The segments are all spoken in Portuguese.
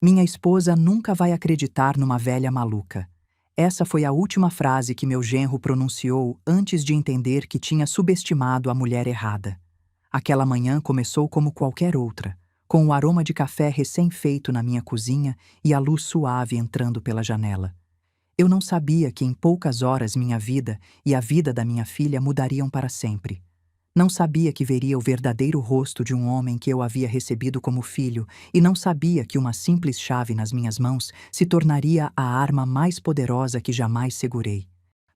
Minha esposa nunca vai acreditar numa velha maluca. Essa foi a última frase que meu genro pronunciou antes de entender que tinha subestimado a mulher errada. Aquela manhã começou como qualquer outra, com o aroma de café recém-feito na minha cozinha e a luz suave entrando pela janela. Eu não sabia que em poucas horas minha vida e a vida da minha filha mudariam para sempre. Não sabia que veria o verdadeiro rosto de um homem que eu havia recebido como filho, e não sabia que uma simples chave nas minhas mãos se tornaria a arma mais poderosa que jamais segurei.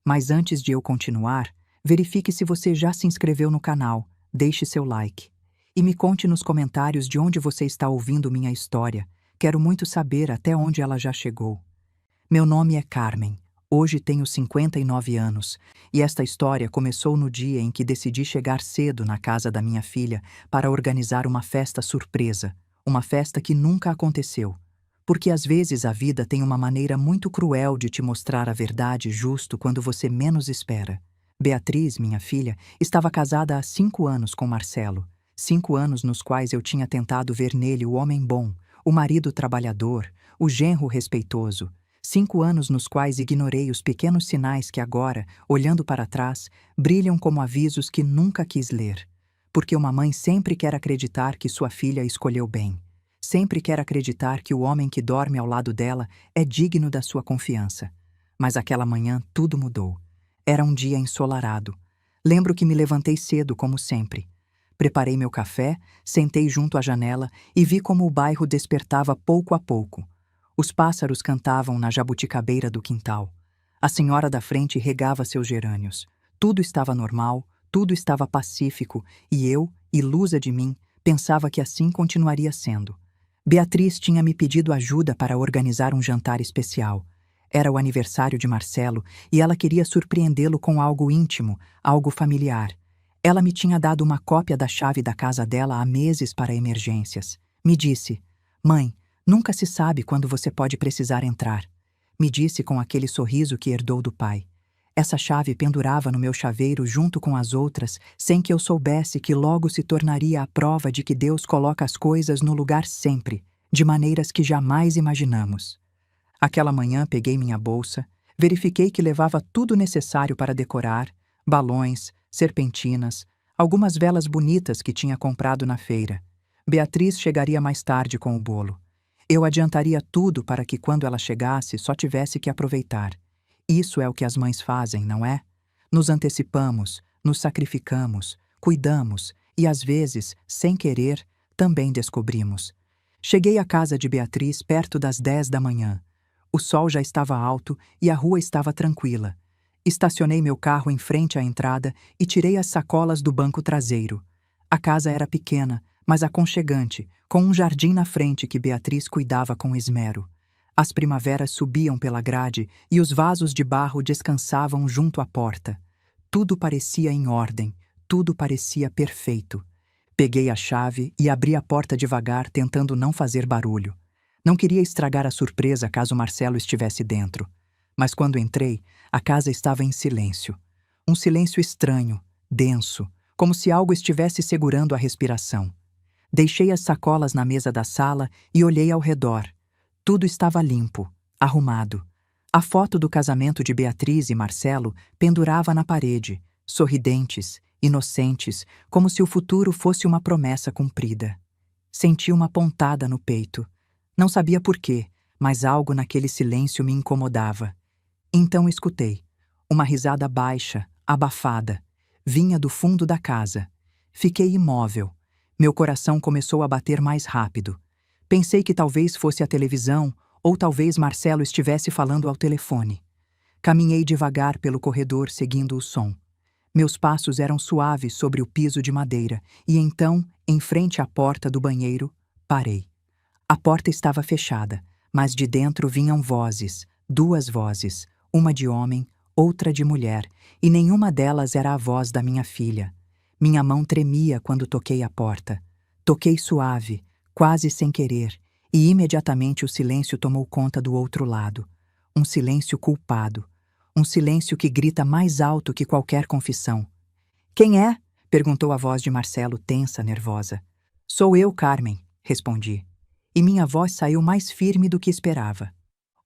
Mas antes de eu continuar, verifique se você já se inscreveu no canal, deixe seu like. E me conte nos comentários de onde você está ouvindo minha história. Quero muito saber até onde ela já chegou. Meu nome é Carmen. Hoje tenho 59 anos, e esta história começou no dia em que decidi chegar cedo na casa da minha filha para organizar uma festa surpresa, uma festa que nunca aconteceu. Porque às vezes a vida tem uma maneira muito cruel de te mostrar a verdade justo quando você menos espera. Beatriz, minha filha, estava casada há 5 anos com Marcelo. 5 anos nos quais eu tinha tentado ver nele o homem bom, o marido trabalhador, o genro respeitoso. 5 anos nos quais ignorei os pequenos sinais que agora, olhando para trás, brilham como avisos que nunca quis ler. Porque uma mãe sempre quer acreditar que sua filha escolheu bem. Sempre quer acreditar que o homem que dorme ao lado dela é digno da sua confiança. Mas aquela manhã tudo mudou. Era um dia ensolarado. Lembro que me levantei cedo, como sempre. Preparei meu café, sentei junto à janela e vi como o bairro despertava pouco a pouco. Os pássaros cantavam na jabuticabeira do quintal. A senhora da frente regava seus gerânios. Tudo estava normal, tudo estava pacífico, e eu, ilusa de mim, pensava que assim continuaria sendo. Beatriz tinha me pedido ajuda para organizar um jantar especial. Era o aniversário de Marcelo e ela queria surpreendê-lo com algo íntimo, algo familiar. Ela me tinha dado uma cópia da chave da casa dela há meses para emergências. Me disse: "Mãe, nunca se sabe quando você pode precisar entrar." Me disse com aquele sorriso que herdou do pai. Essa chave pendurava no meu chaveiro junto com as outras, sem que eu soubesse que logo se tornaria a prova de que Deus coloca as coisas no lugar sempre, de maneiras que jamais imaginamos. Aquela manhã peguei minha bolsa, verifiquei que levava tudo necessário para decorar, balões, serpentinas, algumas velas bonitas que tinha comprado na feira. Beatriz chegaria mais tarde com o bolo. Eu adiantaria tudo para que quando ela chegasse só tivesse que aproveitar. Isso é o que as mães fazem, não é? Nos antecipamos, nos sacrificamos, cuidamos e às vezes, sem querer, também descobrimos. Cheguei à casa de Beatriz perto das 10 da manhã. O sol já estava alto e a rua estava tranquila. Estacionei meu carro em frente à entrada e tirei as sacolas do banco traseiro. A casa era pequena, mas aconchegante, com um jardim na frente que Beatriz cuidava com esmero. As primaveras subiam pela grade e os vasos de barro descansavam junto à porta. Tudo parecia em ordem, tudo parecia perfeito. Peguei a chave e abri a porta devagar, tentando não fazer barulho. Não queria estragar a surpresa caso Marcelo estivesse dentro. Mas quando entrei, a casa estava em silêncio. Um silêncio estranho, denso, como se algo estivesse segurando a respiração. Deixei as sacolas na mesa da sala e olhei ao redor. Tudo estava limpo, arrumado. A foto do casamento de Beatriz e Marcelo pendurava na parede, sorridentes, inocentes, como se o futuro fosse uma promessa cumprida. Senti uma pontada no peito. Não sabia por quê, mas algo naquele silêncio me incomodava. Então escutei. Uma risada baixa, abafada. Vinha do fundo da casa. Fiquei imóvel. Meu coração começou a bater mais rápido. Pensei que talvez fosse a televisão ou talvez Marcelo estivesse falando ao telefone. Caminhei devagar pelo corredor seguindo o som. Meus passos eram suaves sobre o piso de madeira e então, em frente à porta do banheiro, parei. A porta estava fechada, mas de dentro vinham vozes, 2 vozes, uma de homem, outra de mulher, e nenhuma delas era a voz da minha filha. Minha mão tremia quando toquei a porta. Toquei suave, quase sem querer, e imediatamente o silêncio tomou conta do outro lado. Um silêncio culpado. Um silêncio que grita mais alto que qualquer confissão. "Quem é?" perguntou a voz de Marcelo, tensa, nervosa. "Sou eu, Carmen", respondi. e minha voz saiu mais firme do que esperava.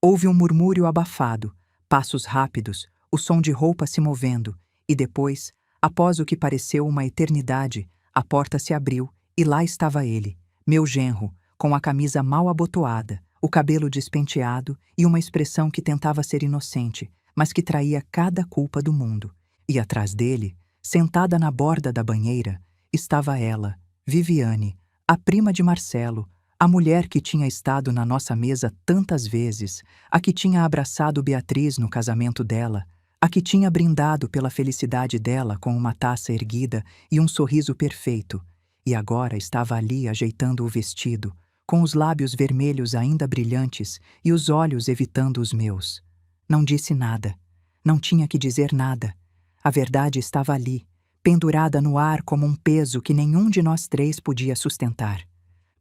Houve um murmúrio abafado, passos rápidos, o som de roupa se movendo, e depois, após o que pareceu uma eternidade, a porta se abriu e lá estava ele, meu genro, com a camisa mal abotoada, o cabelo despenteado e uma expressão que tentava ser inocente, mas que traía cada culpa do mundo. E atrás dele, sentada na borda da banheira, estava ela, Viviane, a prima de Marcelo, a mulher que tinha estado na nossa mesa tantas vezes, a que tinha abraçado Beatriz no casamento dela, a que tinha brindado pela felicidade dela com uma taça erguida e um sorriso perfeito, e agora estava ali ajeitando o vestido, com os lábios vermelhos ainda brilhantes e os olhos evitando os meus. Não disse nada. Não tinha que dizer nada. A verdade estava ali, pendurada no ar como um peso que nenhum de nós três podia sustentar.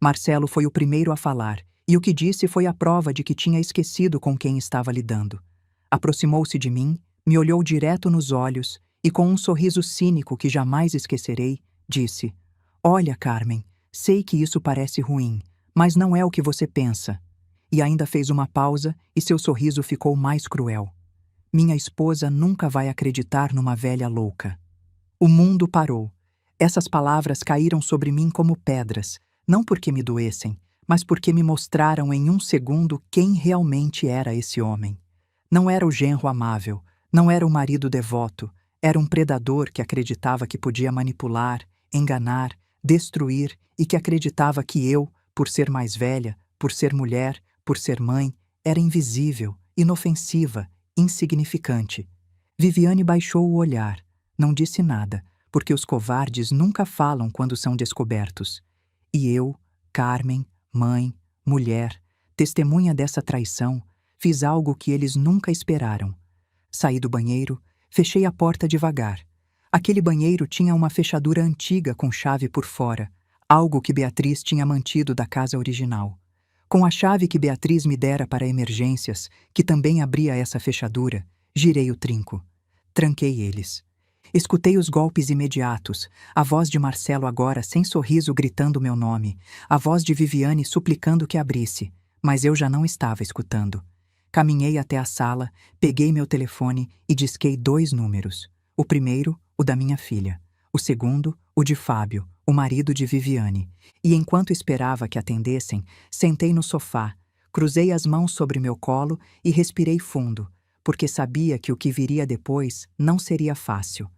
Marcelo foi o primeiro a falar, e o que disse foi a prova de que tinha esquecido com quem estava lidando. Aproximou-se de mim, me olhou direto nos olhos e, com um sorriso cínico que jamais esquecerei, disse: "Olha, Carmen, sei que isso parece ruim, mas não é o que você pensa." E ainda fez uma pausa e seu sorriso ficou mais cruel. "Minha esposa nunca vai acreditar numa velha louca." O mundo parou. Essas palavras caíram sobre mim como pedras, não porque me doessem, mas porque me mostraram em um segundo quem realmente era esse homem. Não era o genro amável, não era o marido devoto, era um predador que acreditava que podia manipular, enganar, destruir e que acreditava que eu, por ser mais velha, por ser mulher, por ser mãe, era invisível, inofensiva, insignificante. Viviane baixou o olhar, não disse nada, porque os covardes nunca falam quando são descobertos. E eu, Carmen, mãe, mulher, testemunha dessa traição, fiz algo que eles nunca esperaram. Saí do banheiro, fechei a porta devagar. Aquele banheiro tinha uma fechadura antiga com chave por fora, algo que Beatriz tinha mantido da casa original. Com a chave que Beatriz me dera para emergências, que também abria essa fechadura, girei o trinco. Tranquei eles. Escutei os golpes imediatos, a voz de Marcelo agora sem sorriso gritando meu nome, a voz de Viviane suplicando que abrisse, mas eu já não estava escutando. Caminhei até a sala, peguei meu telefone e disquei 2 números. O primeiro, o da minha filha. O segundo, o de Fábio, o marido de Viviane. E enquanto esperava que atendessem, sentei no sofá, cruzei as mãos sobre meu colo e respirei fundo, porque sabia que o que viria depois não seria fácil.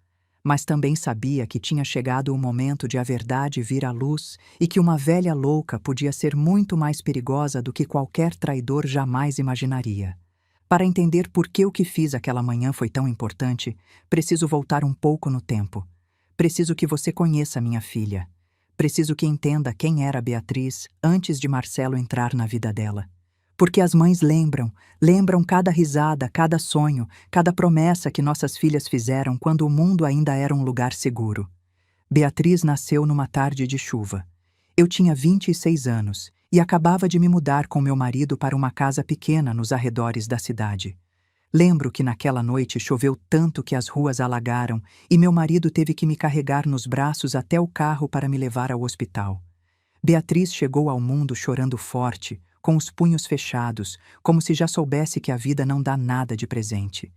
Mas também sabia que tinha chegado o momento de a verdade vir à luz e que uma velha louca podia ser muito mais perigosa do que qualquer traidor jamais imaginaria. Para entender por que o que fiz aquela manhã foi tão importante, preciso voltar um pouco no tempo. Preciso que você conheça minha filha. Preciso que entenda quem era Beatriz antes de Marcelo entrar na vida dela. Porque as mães lembram cada risada, cada sonho, cada promessa que nossas filhas fizeram quando o mundo ainda era um lugar seguro. Beatriz nasceu numa tarde de chuva. Eu tinha 26 anos e acabava de me mudar com meu marido para uma casa pequena nos arredores da cidade. Lembro que naquela noite choveu tanto que as ruas alagaram e meu marido teve que me carregar nos braços até o carro para me levar ao hospital. Beatriz chegou ao mundo chorando forte, com os punhos fechados, como se já soubesse que a vida não dá nada de presente.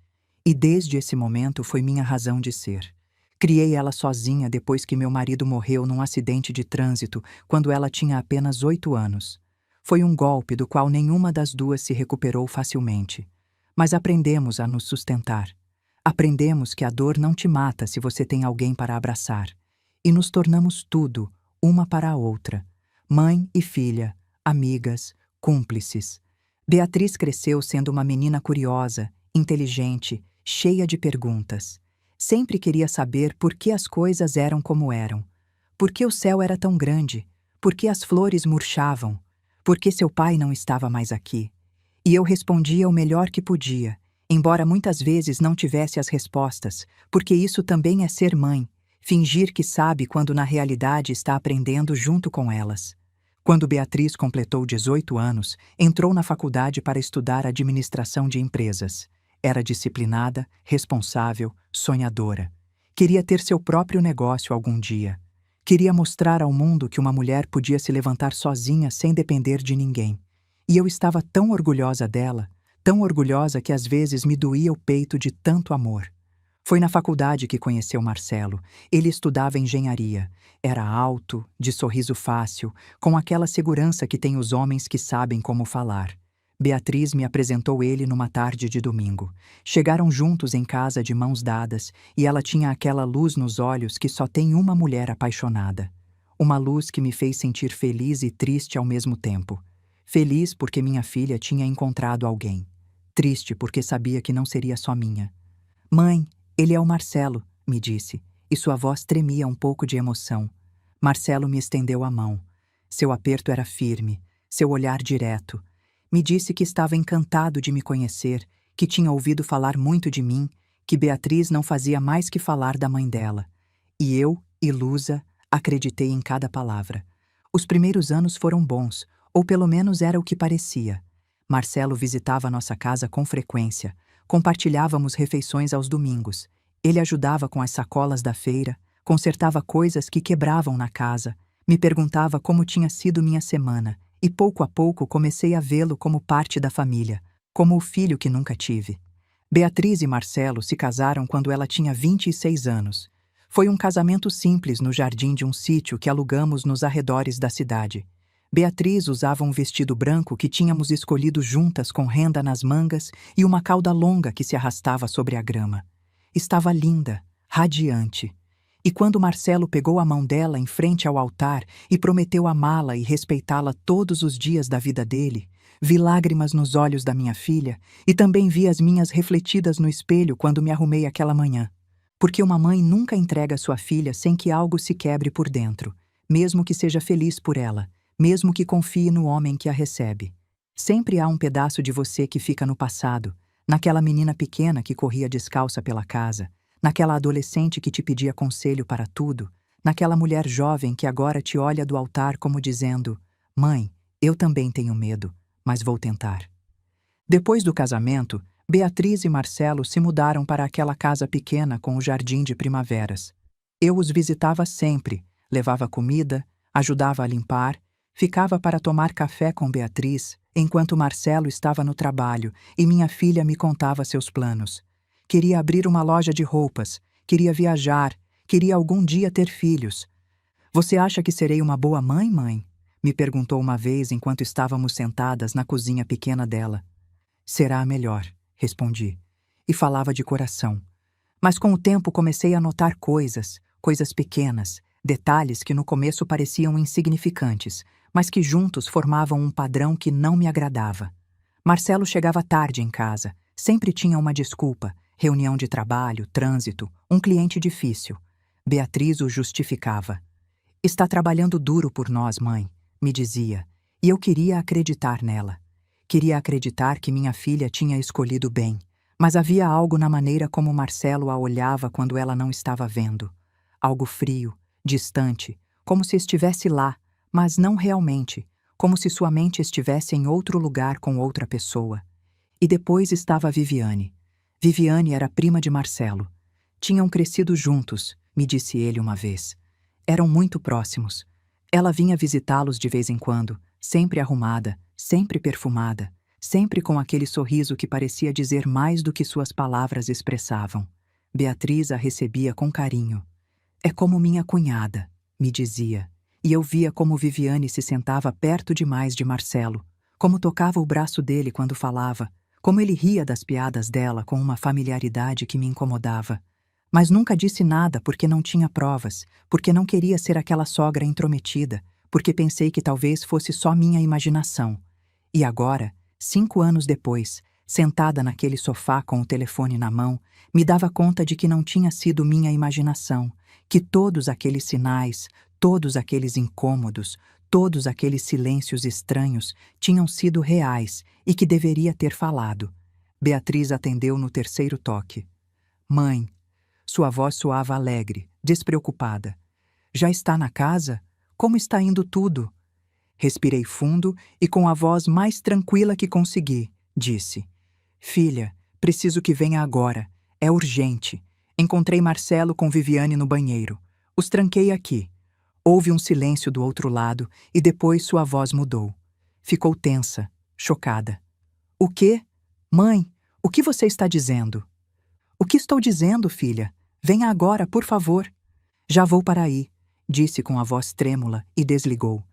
E desde esse momento foi minha razão de ser. Criei ela sozinha depois que meu marido morreu num acidente de trânsito, quando ela tinha apenas 8 anos. Foi um golpe do qual nenhuma das duas se recuperou facilmente. Mas aprendemos a nos sustentar. Aprendemos que a dor não te mata se você tem alguém para abraçar. E nos tornamos tudo, uma para a outra. Mãe e filha, amigas, cúmplices. Beatriz cresceu sendo uma menina curiosa, inteligente, cheia de perguntas. Sempre queria saber por que as coisas eram como eram. Por que o céu era tão grande? Por que as flores murchavam? Por que seu pai não estava mais aqui? E eu respondia o melhor que podia, embora muitas vezes não tivesse as respostas, porque isso também é ser mãe, fingir que sabe quando na realidade está aprendendo junto com elas. Quando Beatriz completou 18 anos, entrou na faculdade para estudar administração de empresas. Era disciplinada, responsável, sonhadora. Queria ter seu próprio negócio algum dia. Queria mostrar ao mundo que uma mulher podia se levantar sozinha sem depender de ninguém. E eu estava tão orgulhosa dela, tão orgulhosa que às vezes me doía o peito de tanto amor. Foi na faculdade que conheceu Marcelo. Ele estudava engenharia. Era alto, de sorriso fácil, com aquela segurança que tem os homens que sabem como falar. Beatriz me apresentou ele numa tarde de domingo. Chegaram juntos em casa de mãos dadas e ela tinha aquela luz nos olhos que só tem uma mulher apaixonada. Uma luz que me fez sentir feliz e triste ao mesmo tempo. Feliz porque minha filha tinha encontrado alguém. Triste porque sabia que não seria só minha. Mãe, ele é o Marcelo, me disse, e sua voz tremia um pouco de emoção. Marcelo me estendeu a mão. Seu aperto era firme, seu olhar direto. Me disse que estava encantado de me conhecer, que tinha ouvido falar muito de mim, que Beatriz não fazia mais que falar da mãe dela. E eu, ilusa, acreditei em cada palavra. Os primeiros anos foram bons, ou pelo menos era o que parecia. Marcelo visitava nossa casa com frequência. Compartilhávamos refeições aos domingos. Ele ajudava com as sacolas da feira, consertava coisas que quebravam na casa, me perguntava como tinha sido minha semana, e pouco a pouco comecei a vê-lo como parte da família, como o filho que nunca tive. Beatriz e Marcelo se casaram quando ela tinha 26 anos. Foi um casamento simples no jardim de um sítio que alugamos nos arredores da cidade. Beatriz usava um vestido branco que tínhamos escolhido juntas com renda nas mangas e uma cauda longa que se arrastava sobre a grama. Estava linda, radiante. E quando Marcelo pegou a mão dela em frente ao altar e prometeu amá-la e respeitá-la todos os dias da vida dele, vi lágrimas nos olhos da minha filha e também vi as minhas refletidas no espelho quando me arrumei aquela manhã. Porque uma mãe nunca entrega sua filha sem que algo se quebre por dentro, mesmo que seja feliz por ela, mesmo que confie no homem que a recebe. Sempre há um pedaço de você que fica no passado, naquela menina pequena que corria descalça pela casa, naquela adolescente que te pedia conselho para tudo, naquela mulher jovem que agora te olha do altar como dizendo: Mãe, eu também tenho medo, mas vou tentar. Depois do casamento, Beatriz e Marcelo se mudaram para aquela casa pequena com o jardim de primaveras. Eu os visitava sempre, levava comida, ajudava a limpar, ficava para tomar café com Beatriz, enquanto Marcelo estava no trabalho e minha filha me contava seus planos. Queria abrir uma loja de roupas, queria viajar, queria algum dia ter filhos. Você acha que serei uma boa mãe, mãe? Me perguntou uma vez enquanto estávamos sentadas na cozinha pequena dela. Será a melhor, respondi. E falava de coração. Mas com o tempo comecei a notar coisas pequenas, detalhes que no começo pareciam insignificantes, mas que juntos formavam um padrão que não me agradava. Marcelo chegava tarde em casa, sempre tinha uma desculpa, reunião de trabalho, trânsito, um cliente difícil. Beatriz o justificava. Está trabalhando duro por nós, mãe, me dizia, e eu queria acreditar nela. Queria acreditar que minha filha tinha escolhido bem, mas havia algo na maneira como Marcelo a olhava quando ela não estava vendo. Algo frio, distante, como se estivesse lá, mas não realmente, como se sua mente estivesse em outro lugar com outra pessoa. E depois estava a Viviane. Viviane era prima de Marcelo. Tinham crescido juntos, me disse ele uma vez. Eram muito próximos. Ela vinha visitá-los de vez em quando, sempre arrumada, sempre perfumada, sempre com aquele sorriso que parecia dizer mais do que suas palavras expressavam. Beatriz a recebia com carinho. É como minha cunhada, me dizia, e eu via como Viviane se sentava perto demais de Marcelo, como tocava o braço dele quando falava, como ele ria das piadas dela com uma familiaridade que me incomodava. Mas nunca disse nada porque não tinha provas, porque não queria ser aquela sogra intrometida, porque pensei que talvez fosse só minha imaginação. E agora, 5 anos depois, sentada naquele sofá com o telefone na mão, me dava conta de que não tinha sido minha imaginação, que todos aqueles sinais, todos aqueles incômodos, todos aqueles silêncios estranhos tinham sido reais e que deveria ter falado. Beatriz atendeu no terceiro toque. Mãe, sua voz soava alegre, despreocupada. Já está na casa? Como está indo tudo? Respirei fundo e com a voz mais tranquila que consegui, disse: Filha, preciso que venha agora. É urgente. Encontrei Marcelo com Viviane no banheiro. Os tranquei aqui. Houve um silêncio do outro lado e depois sua voz mudou. Ficou tensa, chocada. O quê? Mãe, o que você está dizendo? O que estou dizendo, filha? Venha agora, por favor. Já vou para aí, disse com a voz trêmula e desligou.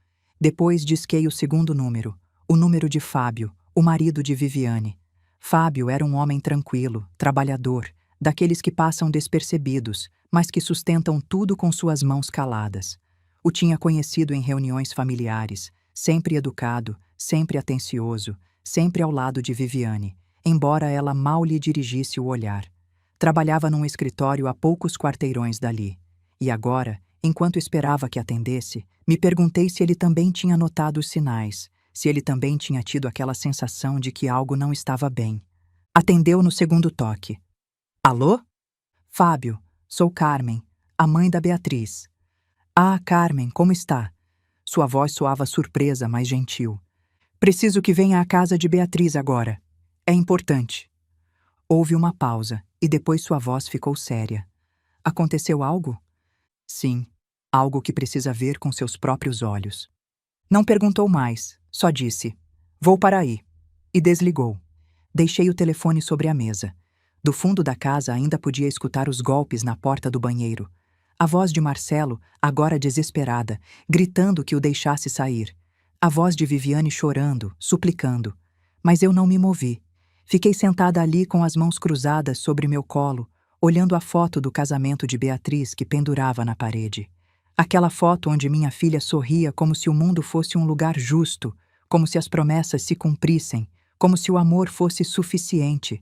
Depois disquei o segundo número, o número de Fábio, o marido de Viviane. Fábio era um homem tranquilo, trabalhador, daqueles que passam despercebidos, mas que sustentam tudo com suas mãos caladas. O tinha conhecido em reuniões familiares, sempre educado, sempre atencioso, sempre ao lado de Viviane, embora ela mal lhe dirigisse o olhar. Trabalhava num escritório a poucos quarteirões dali. E agora, enquanto esperava que atendesse, me perguntei se ele também tinha notado os sinais, se ele também tinha tido aquela sensação de que algo não estava bem. Atendeu no segundo toque. Alô? Fábio, sou Carmen, a mãe da Beatriz. Ah, Carmen, como está? Sua voz soava surpresa, mas gentil. Preciso que venha à casa de Beatriz agora. É importante. Houve uma pausa, e depois sua voz ficou séria. Aconteceu algo? Sim, algo que precisa ver com seus próprios olhos. Não perguntou mais, só disse: Vou para aí. E desligou. Deixei o telefone sobre a mesa. Do fundo da casa ainda podia escutar os golpes na porta do banheiro. A voz de Marcelo, agora desesperada, gritando que o deixasse sair. A voz de Viviane chorando, suplicando. Mas eu não me movi. Fiquei sentada ali com as mãos cruzadas sobre meu colo, olhando a foto do casamento de Beatriz que pendurava na parede. Aquela foto onde minha filha sorria como se o mundo fosse um lugar justo, como se as promessas se cumprissem, como se o amor fosse suficiente.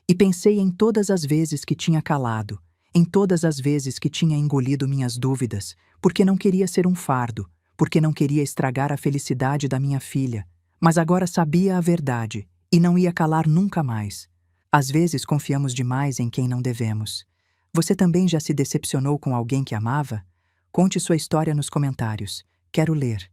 E pensei em todas as vezes que tinha calado, em todas as vezes que tinha engolido minhas dúvidas, porque não queria ser um fardo, porque não queria estragar a felicidade da minha filha, mas agora sabia a verdade e não ia calar nunca mais. Às vezes confiamos demais em quem não devemos. Você também já se decepcionou com alguém que amava? Conte sua história nos comentários. Quero ler.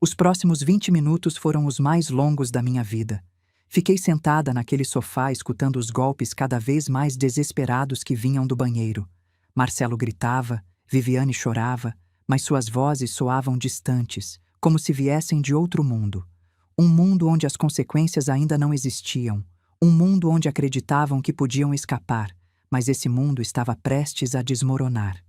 Os próximos 20 minutos foram os mais longos da minha vida. Fiquei sentada naquele sofá escutando os golpes cada vez mais desesperados que vinham do banheiro. Marcelo gritava, Viviane chorava, mas suas vozes soavam distantes, como se viessem de outro mundo. Um mundo onde as consequências ainda não existiam. Um mundo onde acreditavam que podiam escapar, mas esse mundo estava prestes a desmoronar.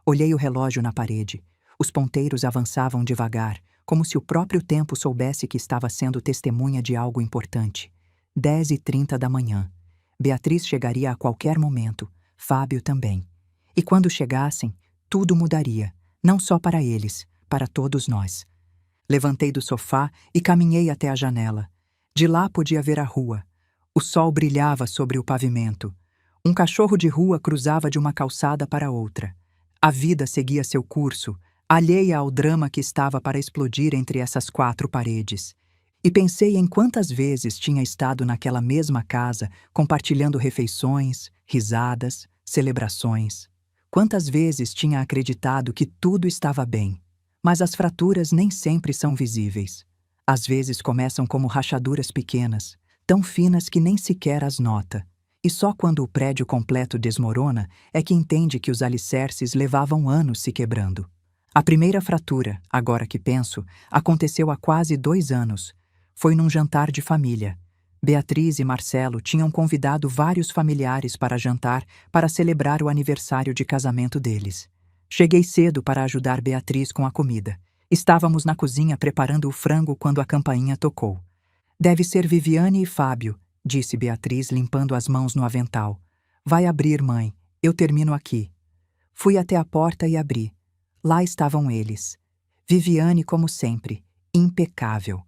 Olhei o relógio na parede. Os ponteiros avançavam devagar, como se o próprio tempo soubesse que estava sendo testemunha de algo importante. 10h30 da manhã. Beatriz chegaria a qualquer momento, Fábio também. E quando chegassem, tudo mudaria, não só para eles, para todos nós. Levantei do sofá e caminhei até a janela. De lá podia ver a rua. O sol brilhava sobre o pavimento. Um cachorro de rua cruzava de uma calçada para outra. A vida seguia seu curso, alheia ao drama que estava para explodir entre essas 4 paredes. E pensei em quantas vezes tinha estado naquela mesma casa, compartilhando refeições, risadas, celebrações. Quantas vezes tinha acreditado que tudo estava bem. Mas as fraturas nem sempre são visíveis. Às vezes começam como rachaduras pequenas, tão finas que nem sequer as nota. E só quando o prédio completo desmorona é que entende que os alicerces levavam anos se quebrando. A primeira fratura, agora que penso, aconteceu há quase 2 anos. Foi num jantar de família. Beatriz e Marcelo tinham convidado vários familiares para jantar para celebrar o aniversário de casamento deles. Cheguei cedo para ajudar Beatriz com a comida. Estávamos na cozinha preparando o frango quando a campainha tocou. Deve ser Viviane e Fábio, disse Beatriz limpando as mãos no avental. Vai abrir, mãe. Eu termino aqui. Fui até a porta e abri. Lá estavam eles. Viviane, como sempre, impecável.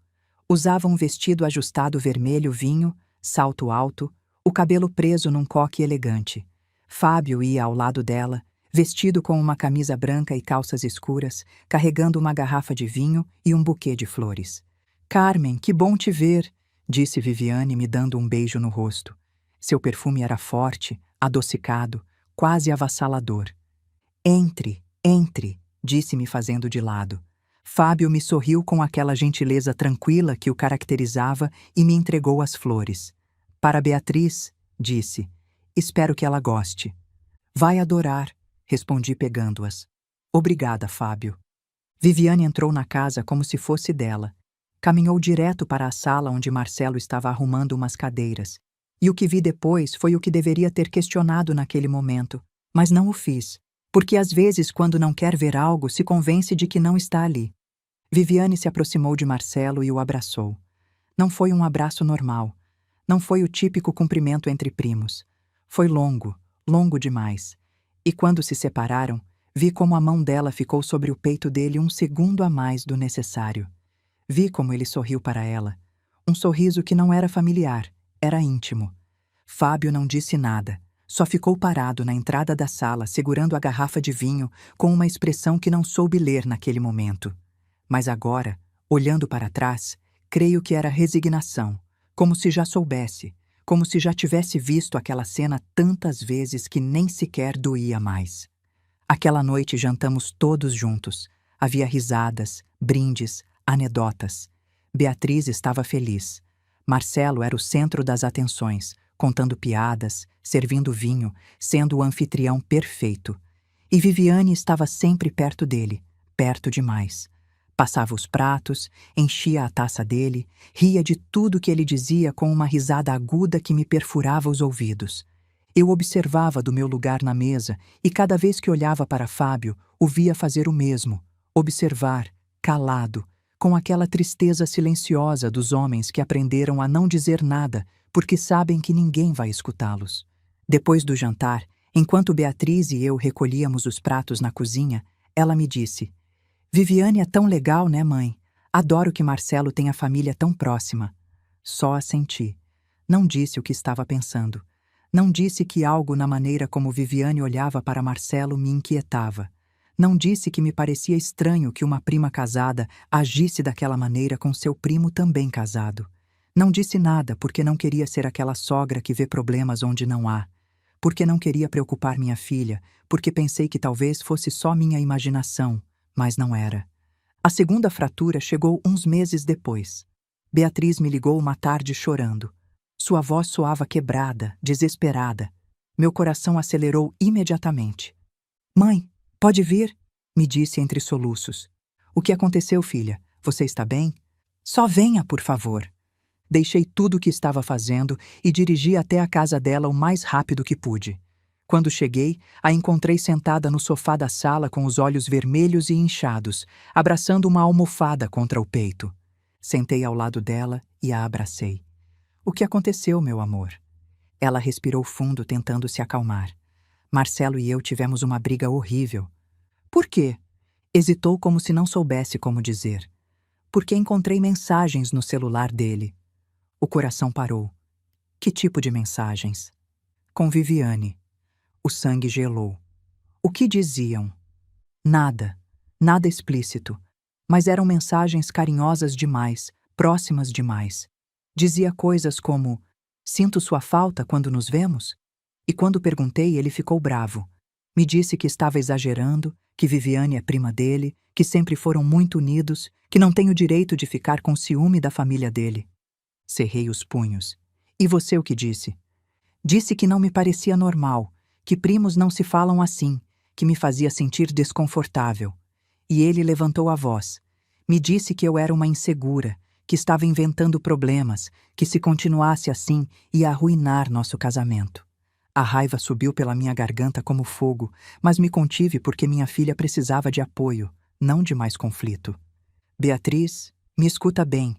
Usava um vestido ajustado vermelho vinho, salto alto, o cabelo preso num coque elegante. Fábio ia ao lado dela, vestido com uma camisa branca e calças escuras, carregando uma garrafa de vinho e um buquê de flores. Carmen, que bom te ver, disse Viviane me dando um beijo no rosto. Seu perfume era forte, adocicado, quase avassalador. Entre, entre, disse-me fazendo de lado. Fábio me sorriu com aquela gentileza tranquila que o caracterizava e me entregou as flores. Para Beatriz, disse. Espero que ela goste. Vai adorar, respondi pegando-as. Obrigada, Fábio. Viviane entrou na casa como se fosse dela. Caminhou direto para a sala onde Marcelo estava arrumando umas cadeiras. E o que vi depois foi o que deveria ter questionado naquele momento, mas não o fiz, porque às vezes, quando não quer ver algo, se convence de que não está ali. Viviane se aproximou de Marcelo e o abraçou. Não foi um abraço normal. Não foi o típico cumprimento entre primos. Foi longo, longo demais. E quando se separaram, vi como a mão dela ficou sobre o peito dele um segundo a mais do necessário. Vi como ele sorriu para ela. Um sorriso que não era familiar, era íntimo. Fábio não disse nada. Só ficou parado na entrada da sala, segurando a garrafa de vinho, com uma expressão que não soube ler naquele momento. Mas agora, olhando para trás, creio que era resignação, como se já soubesse, como se já tivesse visto aquela cena tantas vezes que nem sequer doía mais. Aquela noite jantamos todos juntos. Havia risadas, brindes, anedotas. Beatriz estava feliz. Marcelo era o centro das atenções, contando piadas, servindo vinho, sendo o anfitrião perfeito. E Viviane estava sempre perto dele, perto demais. Passava os pratos, enchia a taça dele, ria de tudo que ele dizia com uma risada aguda que me perfurava os ouvidos. Eu observava do meu lugar na mesa e cada vez que olhava para Fábio, o via fazer o mesmo, observar, calado, com aquela tristeza silenciosa dos homens que aprenderam a não dizer nada porque sabem que ninguém vai escutá-los. Depois do jantar, enquanto Beatriz e eu recolhíamos os pratos na cozinha, ela me disse: Viviane é tão legal, né, mãe? Adoro que Marcelo tenha família tão próxima. Só assenti. Não disse o que estava pensando. Não disse que algo na maneira como Viviane olhava para Marcelo me inquietava. Não disse que me parecia estranho que uma prima casada agisse daquela maneira com seu primo também casado. Não disse nada porque não queria ser aquela sogra que vê problemas onde não há. Porque não queria preocupar minha filha, porque pensei que talvez fosse só minha imaginação, mas não era. A segunda fratura chegou uns meses depois. Beatriz me ligou uma tarde chorando. Sua voz soava quebrada, desesperada. Meu coração acelerou imediatamente. Mãe, pode vir? Me disse entre soluços. O que aconteceu, filha? Você está bem? Só venha, por favor. Deixei tudo o que estava fazendo e dirigi até a casa dela o mais rápido que pude. Quando cheguei, a encontrei sentada no sofá da sala com os olhos vermelhos e inchados, abraçando uma almofada contra o peito. Sentei ao lado dela e a abracei. O que aconteceu, meu amor? Ela respirou fundo, tentando se acalmar. Marcelo e eu tivemos uma briga horrível. Por quê? Hesitou como se não soubesse como dizer. Porque encontrei mensagens no celular dele. O coração parou. Que tipo de mensagens? Com Viviane. O sangue gelou. O que diziam? Nada. Nada explícito. Mas eram mensagens carinhosas demais, próximas demais. Dizia coisas como: sinto sua falta quando nos vemos? E quando perguntei, ele ficou bravo. Me disse que estava exagerando, que Viviane é prima dele, que sempre foram muito unidos, que não tenho direito de ficar com ciúme da família dele. Cerrei os punhos. E você o que disse? Disse que não me parecia normal, que primos não se falam assim, que me fazia sentir desconfortável. E ele levantou a voz. Me disse que eu era uma insegura, que estava inventando problemas, que se continuasse assim ia arruinar nosso casamento. A raiva subiu pela minha garganta como fogo, mas me contive porque minha filha precisava de apoio, não de mais conflito. Beatriz, me escuta bem.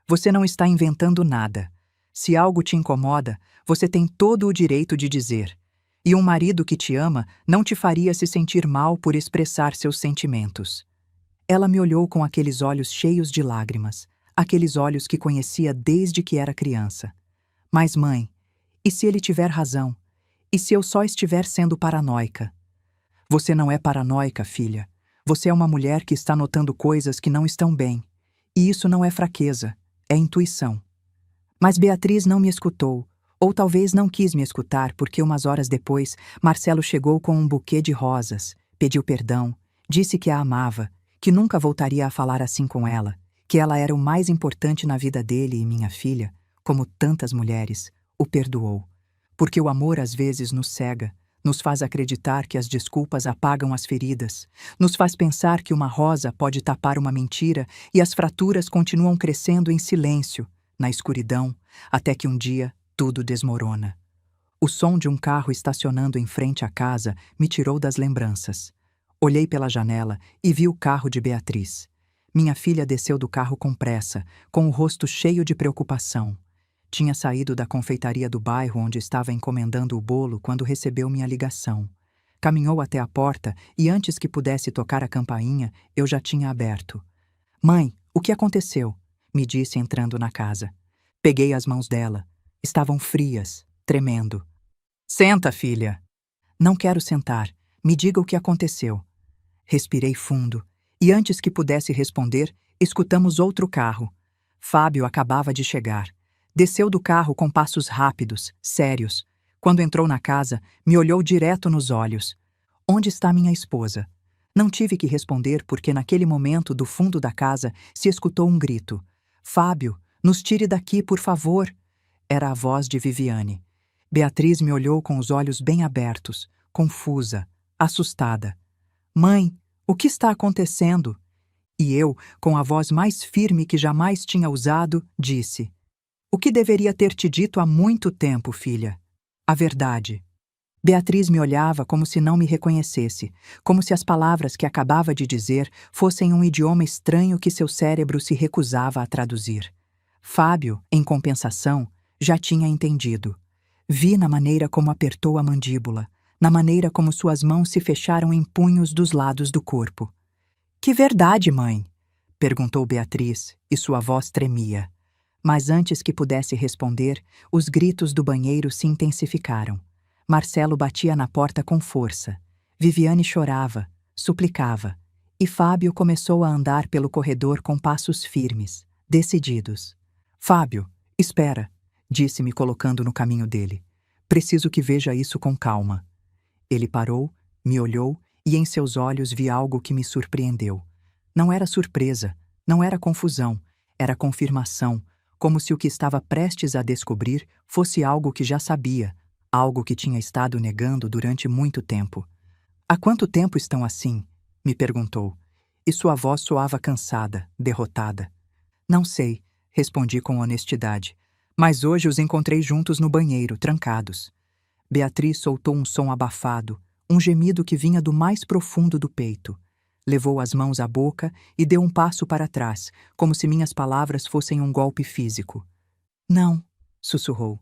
Você não está inventando nada. Se algo te incomoda, você tem todo o direito de dizer. E um marido que te ama não te faria se sentir mal por expressar seus sentimentos. Ela me olhou com aqueles olhos cheios de lágrimas, aqueles olhos que conhecia desde que era criança. Mas, mãe, e se ele tiver razão? E se eu só estiver sendo paranoica? Você não é paranoica, filha. Você é uma mulher que está notando coisas que não estão bem. E isso não é fraqueza, é intuição. Mas Beatriz não me escutou, ou talvez não quis me escutar porque umas horas depois Marcelo chegou com um buquê de rosas, pediu perdão, disse que a amava, que nunca voltaria a falar assim com ela, que ela era o mais importante na vida dele e minha filha, como tantas mulheres, o perdoou. Porque o amor às vezes nos cega, Nos faz acreditar que as desculpas apagam as feridas. Nos faz pensar que uma rosa pode tapar uma mentira e as fraturas continuam crescendo em silêncio, na escuridão, até que um dia tudo desmorona. O som de um carro estacionando em frente à casa me tirou das lembranças. Olhei pela janela e vi o carro de Beatriz. Minha filha desceu do carro com pressa, com o rosto cheio de preocupação. Tinha saído da confeitaria do bairro onde estava encomendando o bolo quando recebeu minha ligação. Caminhou até a porta e antes que pudesse tocar a campainha, eu já tinha aberto. "Mãe, o que aconteceu?" me disse entrando na casa. Peguei as mãos dela. Estavam frias, tremendo. "Senta, filha." "Não quero sentar. Me diga o que aconteceu." Respirei fundo e antes que pudesse responder, escutamos outro carro. Fábio acabava de chegar. Desceu do carro com passos rápidos, sérios. Quando entrou na casa, me olhou direto nos olhos. "Onde está minha esposa?" Não tive que responder porque naquele momento, do fundo da casa, se escutou um grito. "Fábio, nos tire daqui, por favor." Era a voz de Viviane. Beatriz me olhou com os olhos bem abertos, confusa, assustada. "Mãe, o que está acontecendo?" E eu, com a voz mais firme que jamais tinha usado, disse: "O que deveria ter te dito há muito tempo, filha. A verdade." Beatriz me olhava como se não me reconhecesse, como se as palavras que acabava de dizer fossem um idioma estranho que seu cérebro se recusava a traduzir. Fábio, em compensação, já tinha entendido. Vi na maneira como apertou a mandíbula, na maneira como suas mãos se fecharam em punhos dos lados do corpo. "Que verdade, mãe?" perguntou Beatriz, e sua voz tremia. Mas antes que pudesse responder, os gritos do banheiro se intensificaram. Marcelo batia na porta com força. Viviane chorava, suplicava. E Fábio começou a andar pelo corredor com passos firmes, decididos. "Fábio, espera", disse-me colocando no caminho dele. "Preciso que veja isso com calma." Ele parou, me olhou e em seus olhos vi algo que me surpreendeu. Não era surpresa, não era confusão, era confirmação, como se o que estava prestes a descobrir fosse algo que já sabia, algo que tinha estado negando durante muito tempo. "Há quanto tempo estão assim?" me perguntou, e sua voz soava cansada, derrotada. "Não sei", respondi com honestidade, "mas hoje os encontrei juntos no banheiro, trancados." Beatriz soltou um som abafado, um gemido que vinha do mais profundo do peito. Levou as mãos à boca e deu um passo para trás, como se minhas palavras fossem um golpe físico. "Não", sussurrou.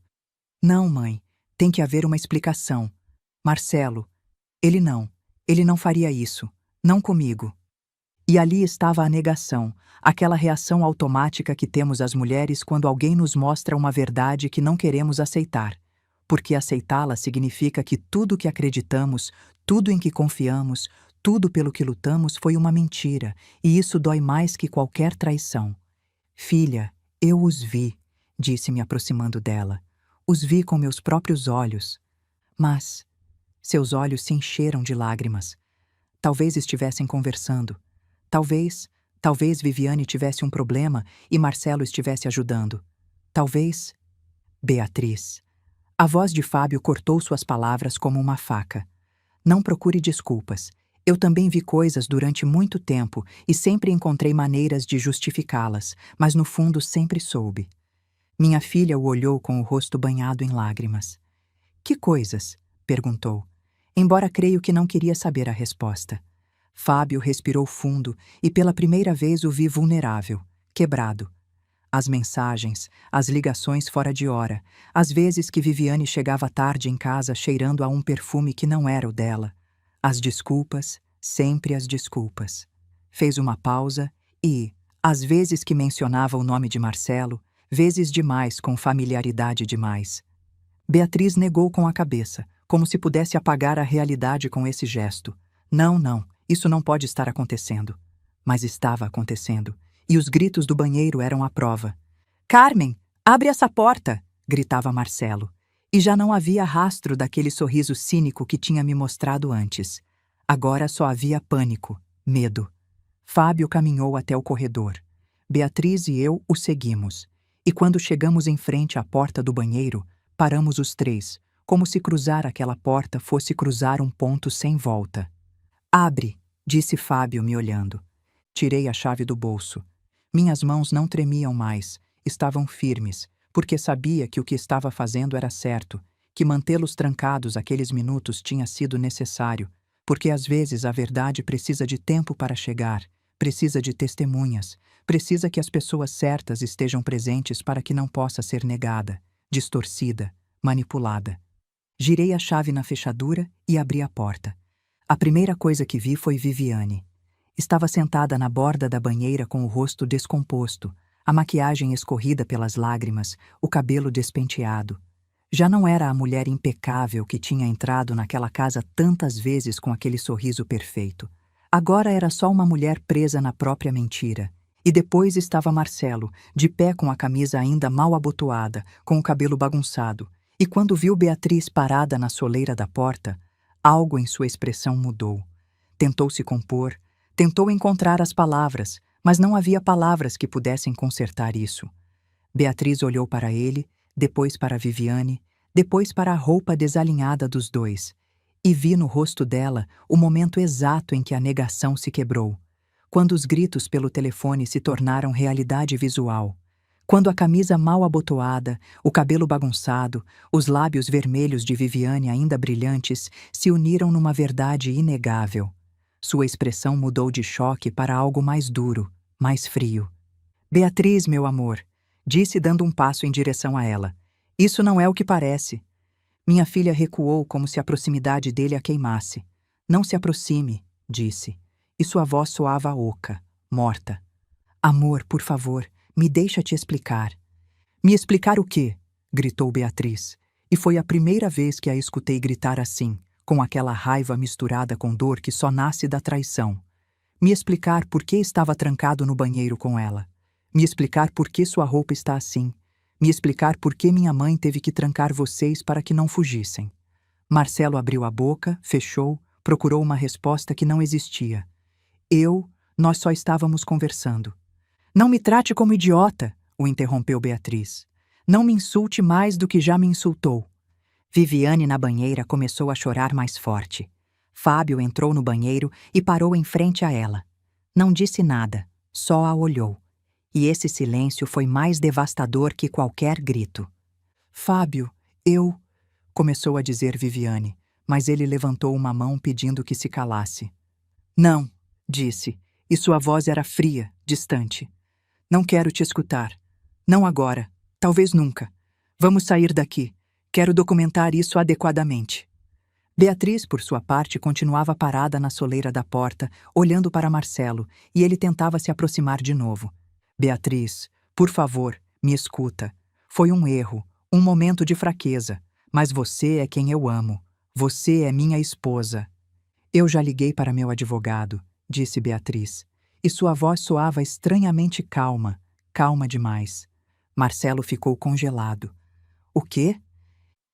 "Não, mãe. Tem que haver uma explicação. Marcelo, ele não faria isso. Não comigo." E ali estava a negação, aquela reação automática que temos as mulheres quando alguém nos mostra uma verdade que não queremos aceitar. Porque aceitá-la significa que tudo que acreditamos, tudo em que confiamos, tudo pelo que lutamos foi uma mentira, e isso dói mais que qualquer traição. "Filha, eu os vi", disse-me aproximando dela. "Os vi com meus próprios olhos." Mas seus olhos se encheram de lágrimas. Talvez estivessem conversando. Talvez Viviane tivesse um problema e Marcelo estivesse ajudando. Talvez... Beatriz. A voz de Fábio cortou suas palavras como uma faca. "Não procure desculpas. Eu também vi coisas durante muito tempo e sempre encontrei maneiras de justificá-las, mas no fundo sempre soube." Minha filha o olhou com o rosto banhado em lágrimas. "Que coisas?" perguntou, embora creio que não queria saber a resposta. Fábio respirou fundo e pela primeira vez o vi vulnerável, quebrado. As mensagens, as ligações fora de hora, as vezes que Viviane chegava tarde em casa cheirando a um perfume que não era o dela. As desculpas, sempre as desculpas. Fez uma pausa e, às vezes que mencionava o nome de Marcelo, vezes demais com familiaridade demais. Beatriz negou com a cabeça, como se pudesse apagar a realidade com esse gesto. Não, isso não pode estar acontecendo." Mas estava acontecendo, e os gritos do banheiro eram a prova. "Carmen, abre essa porta!" gritava Marcelo. E já não havia rastro daquele sorriso cínico que tinha me mostrado antes. Agora só havia pânico, medo. Fábio caminhou até o corredor. Beatriz e eu o seguimos. E quando chegamos em frente à porta do banheiro, paramos os três, como se cruzar aquela porta fosse cruzar um ponto sem volta. Abre, disse Fábio me olhando. Tirei a chave do bolso. Minhas mãos não tremiam mais, estavam firmes, porque sabia que o que estava fazendo era certo, que mantê-los trancados aqueles minutos tinha sido necessário, porque às vezes a verdade precisa de tempo para chegar, precisa de testemunhas, precisa que as pessoas certas estejam presentes para que não possa ser negada, distorcida, manipulada. Girei a chave na fechadura e abri a porta. A primeira coisa que vi foi Viviane. Estava sentada na borda da banheira com o rosto descomposto, a maquiagem escorrida pelas lágrimas, o cabelo despenteado. Já não era a mulher impecável que tinha entrado naquela casa tantas vezes com aquele sorriso perfeito. Agora era só uma mulher presa na própria mentira. E depois estava Marcelo, de pé com a camisa ainda mal abotoada, com o cabelo bagunçado. E quando viu Beatriz parada na soleira da porta, algo em sua expressão mudou. Tentou se compor, tentou encontrar as palavras, mas não havia palavras que pudessem consertar isso. Beatriz olhou para ele, depois para Viviane, depois para a roupa desalinhada dos dois, e vi no rosto dela o momento exato em que a negação se quebrou, quando os gritos pelo telefone se tornaram realidade visual, quando a camisa mal abotoada, o cabelo bagunçado, os lábios vermelhos de Viviane ainda brilhantes se uniram numa verdade inegável. Sua expressão mudou de choque para algo mais duro, mais frio. Beatriz, meu amor, disse dando um passo em direção a ela. Isso não é o que parece. Minha filha recuou como se a proximidade dele a queimasse. Não se aproxime, disse, e sua voz soava oca, morta. Amor, por favor, me deixa te explicar. Me explicar o quê? Gritou Beatriz, e foi a primeira vez que a escutei gritar assim, com aquela raiva misturada com dor que só nasce da traição. Me explicar por que estava trancado no banheiro com ela. Me explicar por que sua roupa está assim. Me explicar por que minha mãe teve que trancar vocês para que não fugissem. Marcelo abriu a boca, fechou, procurou uma resposta que não existia. Nós só estávamos conversando. Não me trate como idiota, o interrompeu Beatriz. Não me insulte mais do que já me insultou. Viviane na banheira começou a chorar mais forte. Fábio entrou no banheiro e parou em frente a ela. Não disse nada, só a olhou. E esse silêncio foi mais devastador que qualquer grito. Fábio, começou a dizer Viviane, mas ele levantou uma mão pedindo que se calasse. Não, disse, e sua voz era fria, distante. Não quero te escutar. Não agora. Talvez nunca. Vamos sair daqui. Quero documentar isso adequadamente. Beatriz, por sua parte, continuava parada na soleira da porta, olhando para Marcelo, e ele tentava se aproximar de novo. Beatriz, por favor, me escuta. Foi um erro, um momento de fraqueza, mas você é quem eu amo. Você é minha esposa. Eu já liguei para meu advogado, disse Beatriz, e sua voz soava estranhamente calma, calma demais. Marcelo ficou congelado. O quê?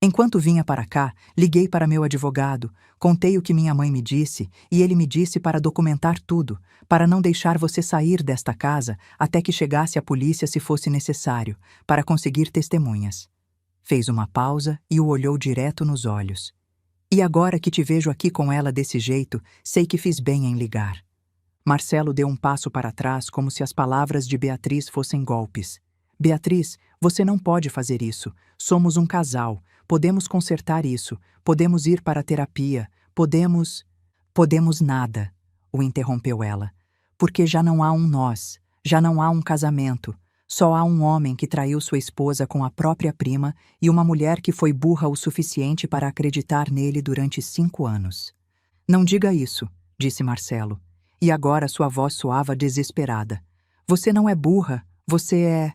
Enquanto vinha para cá, liguei para meu advogado, contei o que minha mãe me disse, e ele me disse para documentar tudo, para não deixar você sair desta casa até que chegasse a polícia se fosse necessário, para conseguir testemunhas. Fez uma pausa e o olhou direto nos olhos. E agora que te vejo aqui com ela desse jeito, sei que fiz bem em ligar. Marcelo deu um passo para trás como se as palavras de Beatriz fossem golpes. Beatriz, você não pode fazer isso. Somos um casal. Podemos consertar isso. Podemos ir para a terapia. Podemos nada, o interrompeu ela. Porque já não há um nós. Já não há um casamento. Só há um homem que traiu sua esposa com a própria prima e uma mulher que foi burra o suficiente para acreditar nele durante 5 anos. Não diga isso, disse Marcelo. E agora sua voz soava desesperada. Você não é burra, você é...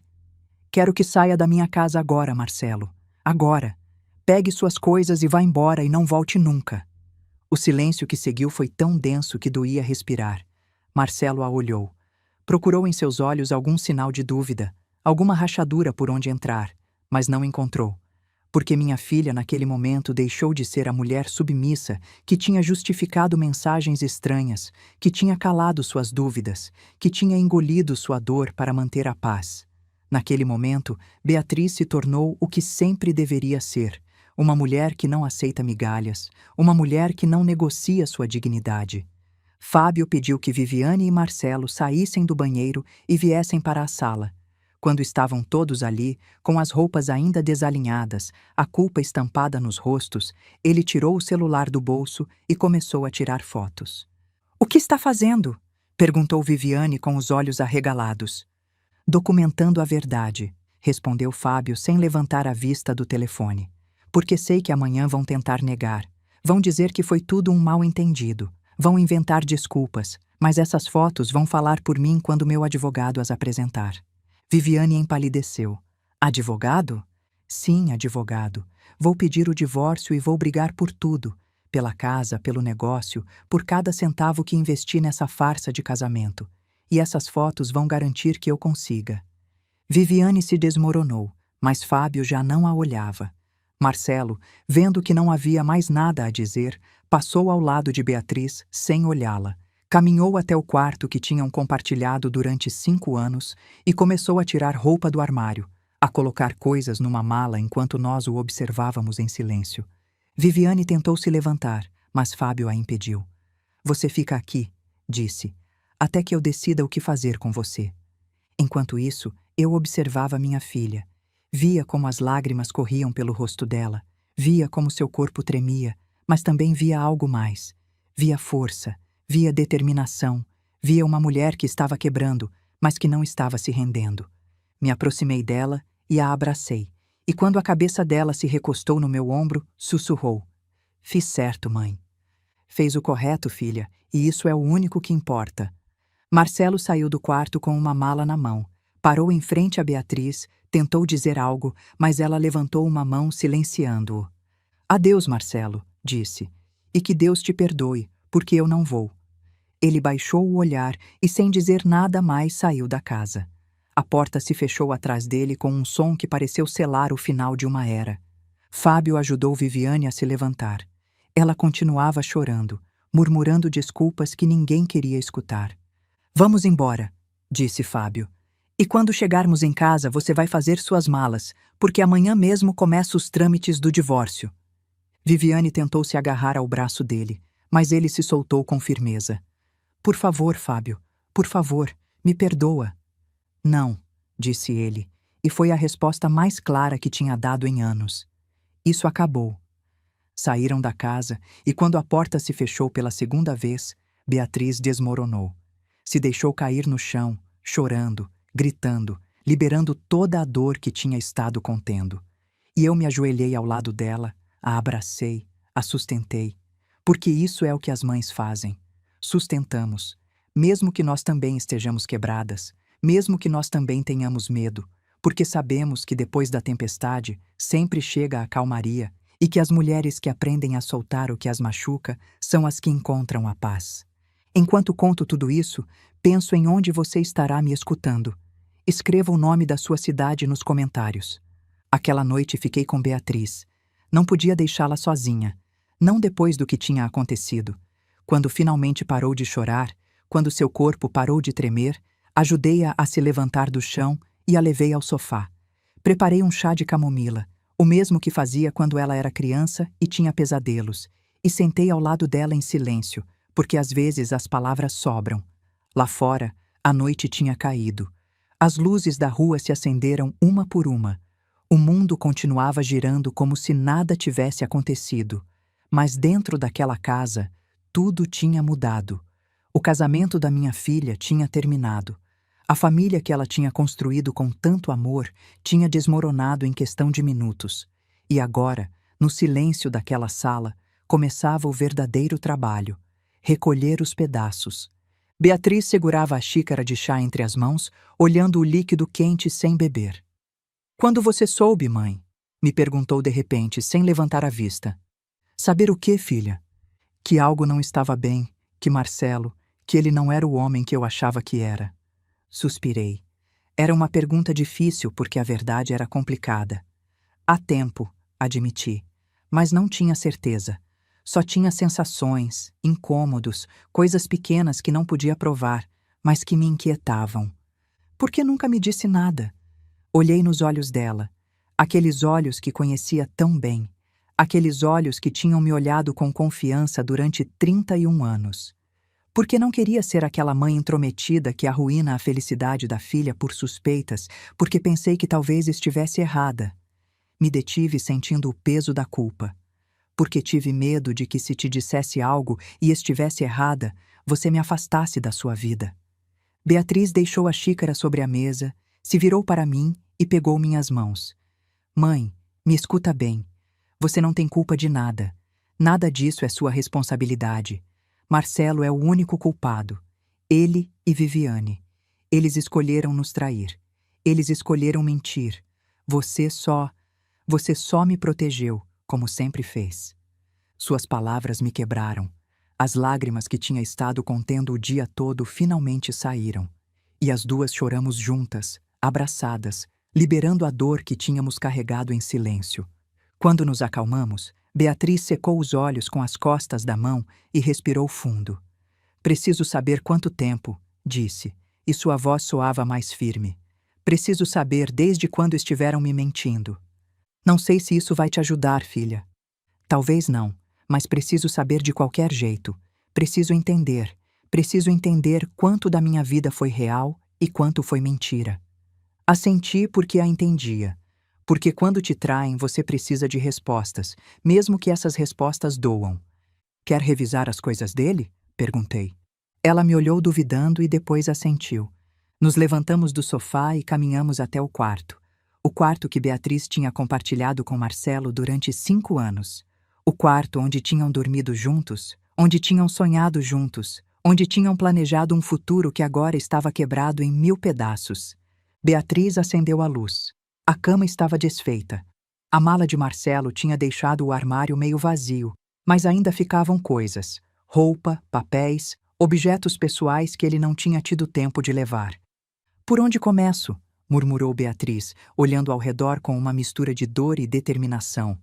Quero que saia da minha casa agora, Marcelo. Agora. Pegue suas coisas e vá embora e não volte nunca. O silêncio que seguiu foi tão denso que doía respirar. Marcelo a olhou. Procurou em seus olhos algum sinal de dúvida, alguma rachadura por onde entrar, mas não encontrou. Porque minha filha, naquele momento, deixou de ser a mulher submissa que tinha justificado mensagens estranhas, que tinha calado suas dúvidas, que tinha engolido sua dor para manter a paz. Naquele momento, Beatriz se tornou o que sempre deveria ser, uma mulher que não aceita migalhas, uma mulher que não negocia sua dignidade. Fábio pediu que Viviane e Marcelo saíssem do banheiro e viessem para a sala. Quando estavam todos ali, com as roupas ainda desalinhadas, a culpa estampada nos rostos, ele tirou o celular do bolso e começou a tirar fotos. "O que está fazendo?" perguntou Viviane com os olhos arregalados. "Documentando a verdade", respondeu Fábio sem levantar a vista do telefone. "Porque sei que amanhã vão tentar negar. Vão dizer que foi tudo um mal-entendido. Vão inventar desculpas, mas essas fotos vão falar por mim quando meu advogado as apresentar." Viviane empalideceu. "Advogado?" "Sim, advogado. Vou pedir o divórcio e vou brigar por tudo. Pela casa, pelo negócio, por cada centavo que investi nessa farsa de casamento. E essas fotos vão garantir que eu consiga." Viviane se desmoronou, mas Fábio já não a olhava. Marcelo, vendo que não havia mais nada a dizer, passou ao lado de Beatriz sem olhá-la. Caminhou até o quarto que tinham compartilhado durante 5 anos e começou a tirar roupa do armário, a colocar coisas numa mala enquanto nós o observávamos em silêncio. Viviane tentou se levantar, mas Fábio a impediu. "Você fica aqui", disse, "até que eu decida o que fazer com você." Enquanto isso, eu observava minha filha. Via como as lágrimas corriam pelo rosto dela, via como seu corpo tremia, mas também via algo mais. Via força, via determinação, via uma mulher que estava quebrando, mas que não estava se rendendo. Me aproximei dela e a abracei, e quando a cabeça dela se recostou no meu ombro, sussurrou: "Fiz certo, mãe." "Fez o correto, filha, e isso é o único que importa." Marcelo saiu do quarto com uma mala na mão, parou em frente a Beatriz, tentou dizer algo, mas ela levantou uma mão silenciando-o. "Adeus, Marcelo", disse, "e que Deus te perdoe, porque eu não vou." Ele baixou o olhar e, sem dizer nada mais, saiu da casa. A porta se fechou atrás dele com um som que pareceu selar o final de uma era. Fábio ajudou Viviane a se levantar. Ela continuava chorando, murmurando desculpas que ninguém queria escutar. "Vamos embora", disse Fábio. "E quando chegarmos em casa, você vai fazer suas malas, porque amanhã mesmo começa os trâmites do divórcio." Viviane tentou se agarrar ao braço dele, mas ele se soltou com firmeza. "Por favor, Fábio, por favor, me perdoa." "Não", disse ele, e foi a resposta mais clara que tinha dado em anos. Isso acabou. Saíram da casa e, quando a porta se fechou pela segunda vez, Beatriz desmoronou. Se deixou cair no chão, chorando, gritando, liberando toda a dor que tinha estado contendo. E eu me ajoelhei ao lado dela, a abracei, a sustentei, porque isso é o que as mães fazem. Sustentamos, mesmo que nós também estejamos quebradas, mesmo que nós também tenhamos medo, porque sabemos que depois da tempestade sempre chega a calmaria e que as mulheres que aprendem a soltar o que as machuca são as que encontram a paz. Enquanto conto tudo isso, penso em onde você estará me escutando. Escreva o nome da sua cidade nos comentários. Aquela noite fiquei com Beatriz. Não podia deixá-la sozinha, não depois do que tinha acontecido. Quando finalmente parou de chorar, quando seu corpo parou de tremer, ajudei-a a se levantar do chão e a levei ao sofá. Preparei um chá de camomila, o mesmo que fazia quando ela era criança e tinha pesadelos, e sentei ao lado dela em silêncio, porque às vezes as palavras sobram. Lá fora, a noite tinha caído. As luzes da rua se acenderam uma por uma. O mundo continuava girando como se nada tivesse acontecido. Mas dentro daquela casa, tudo tinha mudado. O casamento da minha filha tinha terminado. A família que ela tinha construído com tanto amor tinha desmoronado em questão de minutos. E agora, no silêncio daquela sala, começava o verdadeiro trabalho: recolher os pedaços. Beatriz segurava a xícara de chá entre as mãos, olhando o líquido quente sem beber. "Quando você soube, mãe?" me perguntou de repente, sem levantar a vista. "Saber o quê, filha?" "Que algo não estava bem, que Marcelo, que ele não era o homem que eu achava que era." Suspirei. Era uma pergunta difícil porque a verdade era complicada. "Há tempo", admiti, mas não tinha certeza. Só tinha sensações, incômodos, coisas pequenas que não podia provar, mas que me inquietavam. "Por que nunca me disse nada?" Olhei nos olhos dela, aqueles olhos que conhecia tão bem, Aqueles olhos que tinham me olhado com confiança durante 31 anos. Porque não queria ser aquela mãe intrometida que arruína a felicidade da filha por suspeitas, porque pensei que talvez estivesse errada. Me detive sentindo o peso da culpa. Porque tive medo de que se te dissesse algo e estivesse errada, você me afastasse da sua vida. Beatriz deixou a xícara sobre a mesa, se virou para mim e pegou minhas mãos. Mãe, me escuta bem. Você não tem culpa de nada. Nada disso é sua responsabilidade. Marcelo é o único culpado. Ele e Viviane. Eles escolheram nos trair. Eles escolheram mentir. Você só me protegeu, como sempre fez. Suas palavras me quebraram. As lágrimas que tinha estado contendo o dia todo finalmente saíram. E as duas choramos juntas, abraçadas, liberando a dor que tínhamos carregado em silêncio. Quando nos acalmamos, Beatriz secou os olhos com as costas da mão e respirou fundo. Preciso saber quanto tempo, disse, e sua voz soava mais firme. Preciso saber desde quando estiveram me mentindo. Não sei se isso vai te ajudar, filha. Talvez não, mas preciso saber de qualquer jeito. Preciso entender quanto da minha vida foi real e quanto foi mentira. Assenti porque a entendia. Porque quando te traem, você precisa de respostas, mesmo que essas respostas doam. Quer revisar as coisas dele? Perguntei. Ela me olhou duvidando e depois assentiu. Nos levantamos do sofá e caminhamos até o quarto. O quarto que Beatriz tinha compartilhado com Marcelo durante 5 anos. O quarto onde tinham dormido juntos, onde tinham sonhado juntos, onde tinham planejado um futuro que agora estava quebrado em 1000 pedaços. Beatriz acendeu a luz. A cama estava desfeita. A mala de Marcelo tinha deixado o armário meio vazio, mas ainda ficavam coisas: roupa, papéis, objetos pessoais que ele não tinha tido tempo de levar. Por onde começo? Murmurou Beatriz, olhando ao redor com uma mistura de dor e determinação.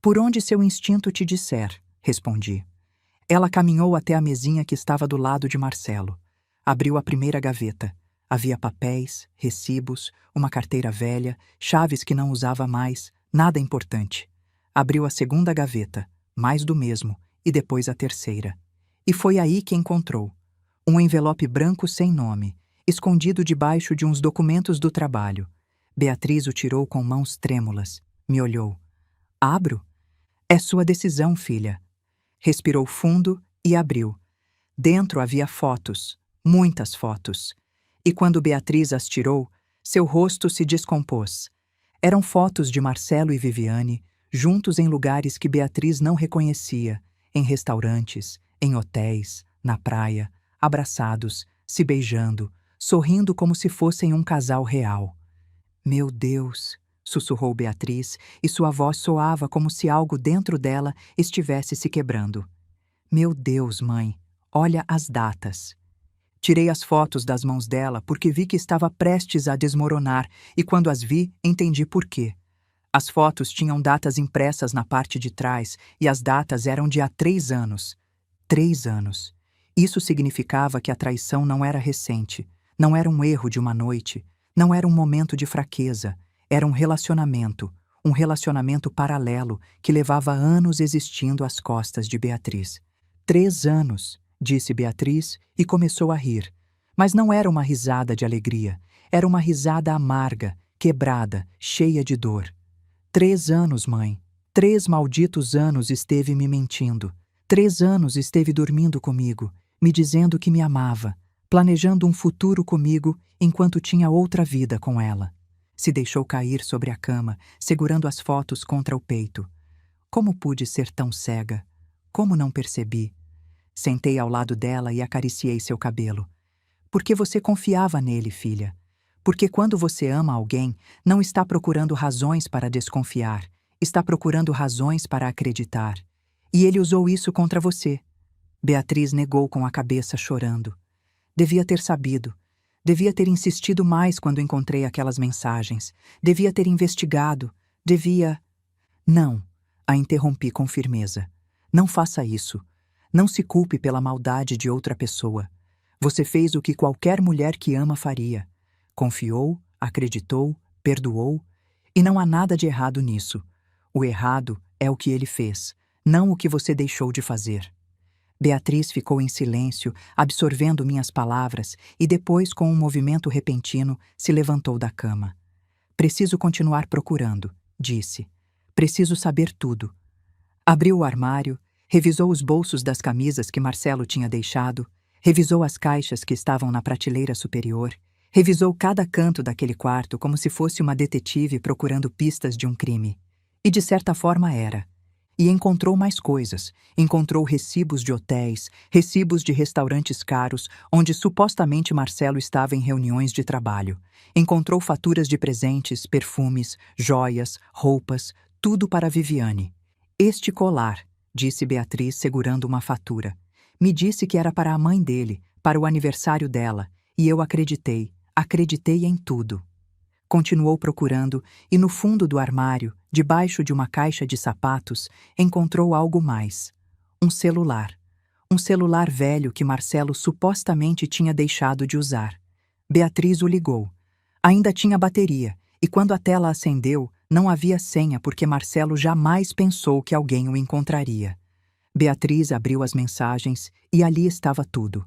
Por onde seu instinto te disser, respondi. Ela caminhou até a mesinha que estava do lado de Marcelo. Abriu a primeira gaveta. Havia papéis, recibos, uma carteira velha, chaves que não usava mais, nada importante. Abriu a segunda gaveta, mais do mesmo, e depois a terceira. E foi aí que encontrou um envelope branco sem nome, escondido debaixo de uns documentos do trabalho. Beatriz o tirou com mãos trêmulas. Me olhou. Abro? É sua decisão, filha. Respirou fundo e abriu. Dentro havia fotos, muitas fotos. E quando Beatriz as tirou, seu rosto se descompôs. Eram fotos de Marcelo e Viviane, juntos em lugares que Beatriz não reconhecia, em restaurantes, em hotéis, na praia, abraçados, se beijando, sorrindo como se fossem um casal real. Meu Deus, sussurrou Beatriz, e sua voz soava como se algo dentro dela estivesse se quebrando. Meu Deus, mãe, olha as datas. Tirei as fotos das mãos dela porque vi que estava prestes a desmoronar e quando as vi, entendi por quê. As fotos tinham datas impressas na parte de trás e as datas eram de há 3 anos. 3 anos. Isso significava que a traição não era recente, não era um erro de uma noite, não era um momento de fraqueza, era um relacionamento paralelo que levava anos existindo às costas de Beatriz. 3 anos, disse Beatriz e começou a rir. Mas não era uma risada de alegria, era uma risada amarga, quebrada, cheia de dor. 3 anos, mãe. 3 malditos anos esteve me mentindo. 3 anos esteve dormindo comigo, me dizendo que me amava, planejando um futuro comigo enquanto tinha outra vida com ela. Se deixou cair sobre a cama, segurando as fotos contra o peito. Como pude ser tão cega? Como não percebi? Sentei ao lado dela e acariciei seu cabelo. Porque você confiava nele, filha. Porque quando você ama alguém, não está procurando razões para desconfiar, está procurando razões para acreditar. E ele usou isso contra você. Beatriz negou com a cabeça, chorando. Devia ter sabido. Devia ter insistido mais quando encontrei aquelas mensagens. Devia ter investigado. Devia... Não, a interrompi com firmeza. Não faça isso. Não se culpe pela maldade de outra pessoa. Você fez o que qualquer mulher que ama faria. Confiou, acreditou, perdoou, e não há nada de errado nisso. O errado é o que ele fez, não o que você deixou de fazer. Beatriz ficou em silêncio, absorvendo minhas palavras, e depois, com um movimento repentino, se levantou da cama. Preciso continuar procurando, disse. Preciso saber tudo. Abriu o armário, revisou os bolsos das camisas que Marcelo tinha deixado, revisou as caixas que estavam na prateleira superior, revisou cada canto daquele quarto como se fosse uma detetive procurando pistas de um crime. E de certa forma era. E encontrou mais coisas. Encontrou recibos de hotéis, recibos de restaurantes caros, onde supostamente Marcelo estava em reuniões de trabalho. Encontrou faturas de presentes, perfumes, joias, roupas, tudo para Viviane. Este colar, disse Beatriz segurando uma fatura. Me disse que era para a mãe dele, para o aniversário dela, e eu acreditei em tudo. Continuou procurando e no fundo do armário, debaixo de uma caixa de sapatos, encontrou algo mais. Um celular. Um celular velho que Marcelo supostamente tinha deixado de usar. Beatriz o ligou. Ainda tinha bateria, e quando a tela acendeu, não havia senha porque Marcelo jamais pensou que alguém o encontraria. Beatriz abriu as mensagens e ali estava tudo.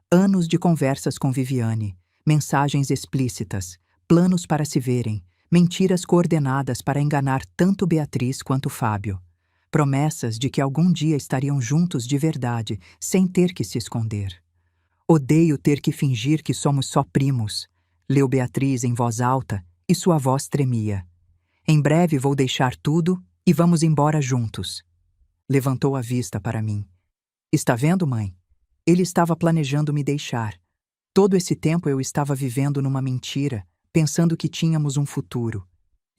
Anos de conversas com Viviane, mensagens explícitas, planos para se verem, mentiras coordenadas para enganar tanto Beatriz quanto Fábio. Promessas de que algum dia estariam juntos de verdade, sem ter que se esconder. Odeio ter que fingir que somos só primos, leu Beatriz em voz alta e sua voz tremia. Em breve vou deixar tudo e vamos embora juntos. Levantou a vista para mim. Está vendo, mãe? Ele estava planejando me deixar. Todo esse tempo eu estava vivendo numa mentira, pensando que tínhamos um futuro.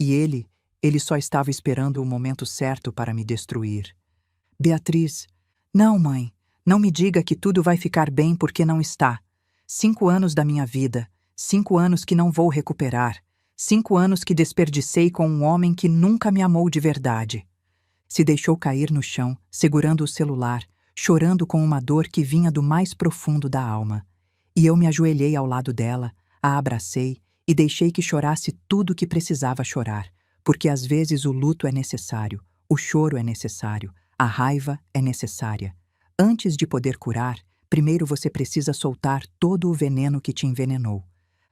E ele só estava esperando o momento certo para me destruir. Beatriz, não, mãe, não me diga que tudo vai ficar bem porque não está. 5 anos da minha vida, 5 anos que não vou recuperar, 5 anos que desperdicei com um homem que nunca me amou de verdade. Se deixou cair no chão, segurando o celular, chorando com uma dor que vinha do mais profundo da alma. E eu me ajoelhei ao lado dela, a abracei e deixei que chorasse tudo o que precisava chorar, porque às vezes o luto é necessário, o choro é necessário, a raiva é necessária. Antes de poder curar, primeiro você precisa soltar todo o veneno que te envenenou.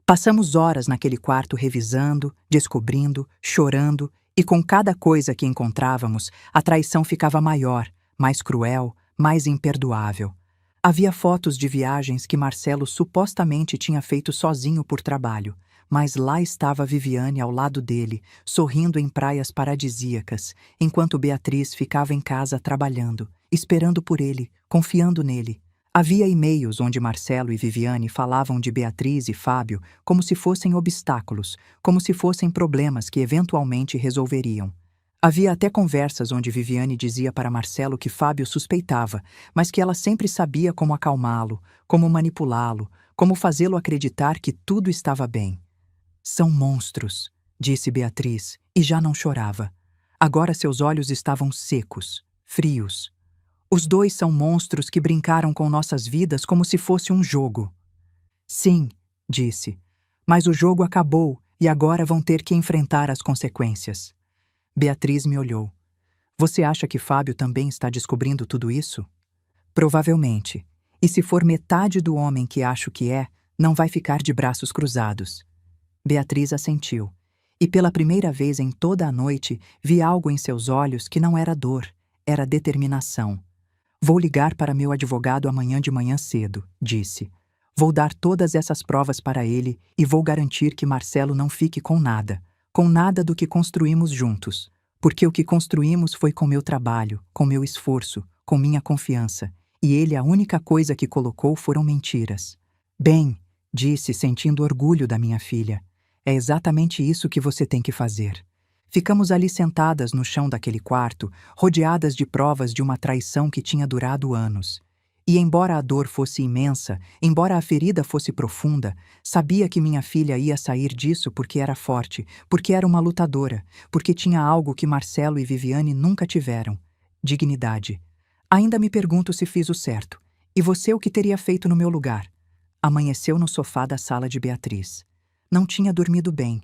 Passamos horas naquele quarto revisando, descobrindo, chorando, e com cada coisa que encontrávamos, a traição ficava maior, mais cruel, mais imperdoável. Havia fotos de viagens que Marcelo supostamente tinha feito sozinho por trabalho, mas lá estava Viviane ao lado dele, sorrindo em praias paradisíacas, enquanto Beatriz ficava em casa trabalhando, esperando por ele, confiando nele. Havia e-mails onde Marcelo e Viviane falavam de Beatriz e Fábio como se fossem obstáculos, como se fossem problemas que eventualmente resolveriam. Havia até conversas onde Viviane dizia para Marcelo que Fábio suspeitava, mas que ela sempre sabia como acalmá-lo, como manipulá-lo, como fazê-lo acreditar que tudo estava bem. São monstros, disse Beatriz, e já não chorava. Agora seus olhos estavam secos, frios. Os dois são monstros que brincaram com nossas vidas como se fosse um jogo. Sim, disse, mas o jogo acabou e agora vão ter que enfrentar as consequências. Beatriz me olhou. Você acha que Fábio também está descobrindo tudo isso? Provavelmente. E se for metade do homem que acho que é, não vai ficar de braços cruzados. Beatriz assentiu. E pela primeira vez em toda a noite, vi algo em seus olhos que não era dor, era determinação. Vou ligar para meu advogado amanhã de manhã cedo, disse. Vou dar todas essas provas para ele e vou garantir que Marcelo não fique com nada do que construímos juntos. Porque o que construímos foi com meu trabalho, com meu esforço, com minha confiança, e ele a única coisa que colocou foram mentiras. Bem, disse sentindo orgulho da minha filha, é exatamente isso que você tem que fazer. Ficamos ali sentadas no chão daquele quarto, rodeadas de provas de uma traição que tinha durado anos. E embora a dor fosse imensa, embora a ferida fosse profunda, sabia que minha filha ia sair disso porque era forte, porque era uma lutadora, porque tinha algo que Marcelo e Viviane nunca tiveram: dignidade. Ainda me pergunto se fiz o certo. E você o que teria feito no meu lugar? Amanheceu no sofá da sala de Beatriz. Não tinha dormido bem.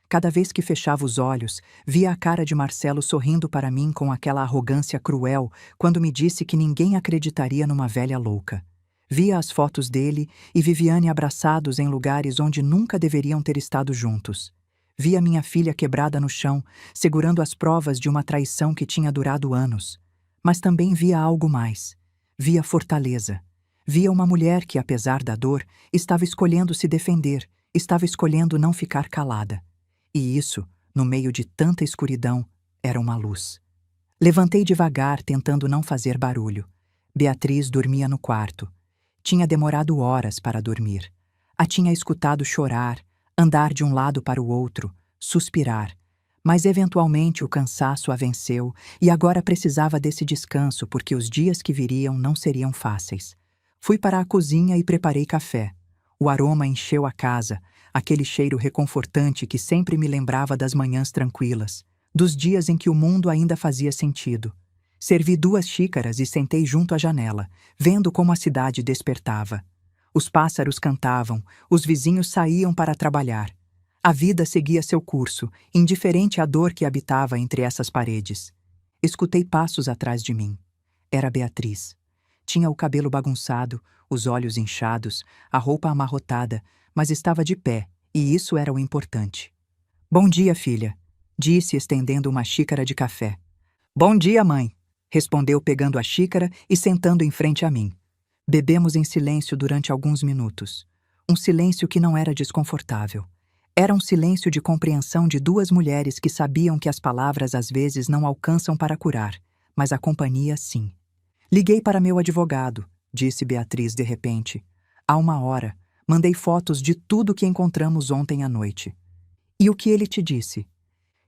Cada vez que fechava os olhos, via a cara de Marcelo sorrindo para mim com aquela arrogância cruel quando me disse que ninguém acreditaria numa velha louca. Via as fotos dele e Viviane abraçados em lugares onde nunca deveriam ter estado juntos. Via minha filha quebrada no chão, segurando as provas de uma traição que tinha durado anos. Mas também via algo mais. Via fortaleza. Via uma mulher que, apesar da dor, estava escolhendo se defender, estava escolhendo não ficar calada. E isso, no meio de tanta escuridão, era uma luz. Levantei devagar, tentando não fazer barulho. Beatriz dormia no quarto. Tinha demorado horas para dormir. A tinha escutado chorar, andar de um lado para o outro, suspirar. Mas eventualmente o cansaço a venceu e agora precisava desse descanso porque os dias que viriam não seriam fáceis. Fui para a cozinha e preparei café. O aroma encheu a casa, aquele cheiro reconfortante que sempre me lembrava das manhãs tranquilas, dos dias em que o mundo ainda fazia sentido. Servi 2 xícaras e sentei junto à janela, vendo como a cidade despertava. Os pássaros cantavam, os vizinhos saíam para trabalhar. A vida seguia seu curso, indiferente à dor que habitava entre essas paredes. Escutei passos atrás de mim. Era Beatriz. Tinha o cabelo bagunçado, os olhos inchados, a roupa amarrotada, mas estava de pé, e isso era o importante. "Bom dia, filha", disse, estendendo uma xícara de café. "Bom dia, mãe", respondeu pegando a xícara e sentando em frente a mim. Bebemos em silêncio durante alguns minutos. Um silêncio que não era desconfortável. Era um silêncio de compreensão de 2 mulheres que sabiam que as palavras às vezes não alcançam para curar, mas a companhia sim. "Liguei para meu advogado", disse Beatriz de repente. "Há 1 hora. Mandei fotos de tudo que encontramos ontem à noite." "E o que ele te disse?"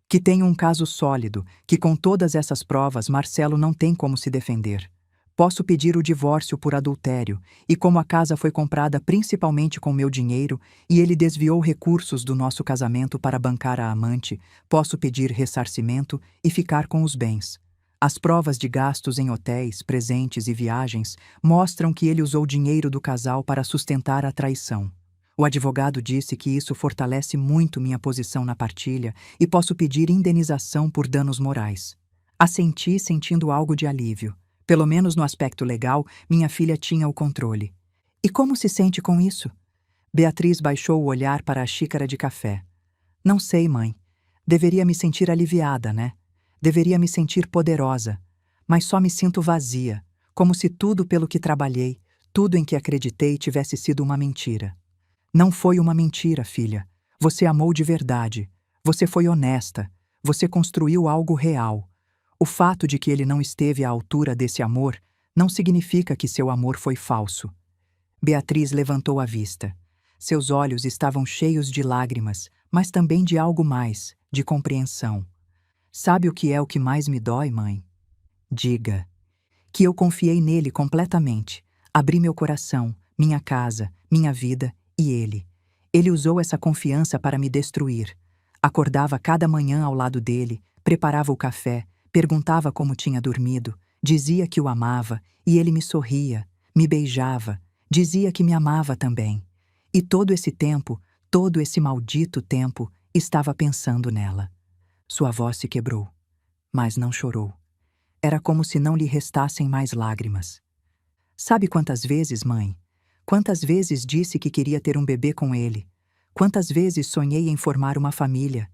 "Que tenho um caso sólido, que com todas essas provas Marcelo não tem como se defender. Posso pedir o divórcio por adultério, e como a casa foi comprada principalmente com meu dinheiro e ele desviou recursos do nosso casamento para bancar a amante, posso pedir ressarcimento e ficar com os bens. As provas de gastos em hotéis, presentes e viagens mostram que ele usou dinheiro do casal para sustentar a traição. O advogado disse que isso fortalece muito minha posição na partilha e posso pedir indenização por danos morais." Assenti, sentindo algo de alívio. Pelo menos no aspecto legal, minha filha tinha o controle. "E como se sente com isso?" Beatriz baixou o olhar para a xícara de café. "Não sei, mãe. Deveria me sentir aliviada, né? Deveria me sentir poderosa. Mas só me sinto vazia, como se tudo pelo que trabalhei, tudo em que acreditei tivesse sido uma mentira." "Não foi uma mentira, filha. Você amou de verdade. Você foi honesta. Você construiu algo real. O fato de que ele não esteve à altura desse amor não significa que seu amor foi falso." Beatriz levantou a vista. Seus olhos estavam cheios de lágrimas, mas também de algo mais, de compreensão. "Sabe o que é o que mais me dói, mãe?" "Diga." "Que eu confiei nele completamente. Abri meu coração, minha casa, minha vida e ele. Ele usou essa confiança para me destruir. Acordava cada manhã ao lado dele, preparava o café, perguntava como tinha dormido, dizia que o amava e ele me sorria, me beijava, dizia que me amava também. E todo esse tempo, todo esse maldito tempo, estava pensando nela." Sua voz se quebrou, mas não chorou. Era como se não lhe restassem mais lágrimas. "Sabe quantas vezes, mãe? Quantas vezes disse que queria ter um bebê com ele? Quantas vezes sonhei em formar uma família?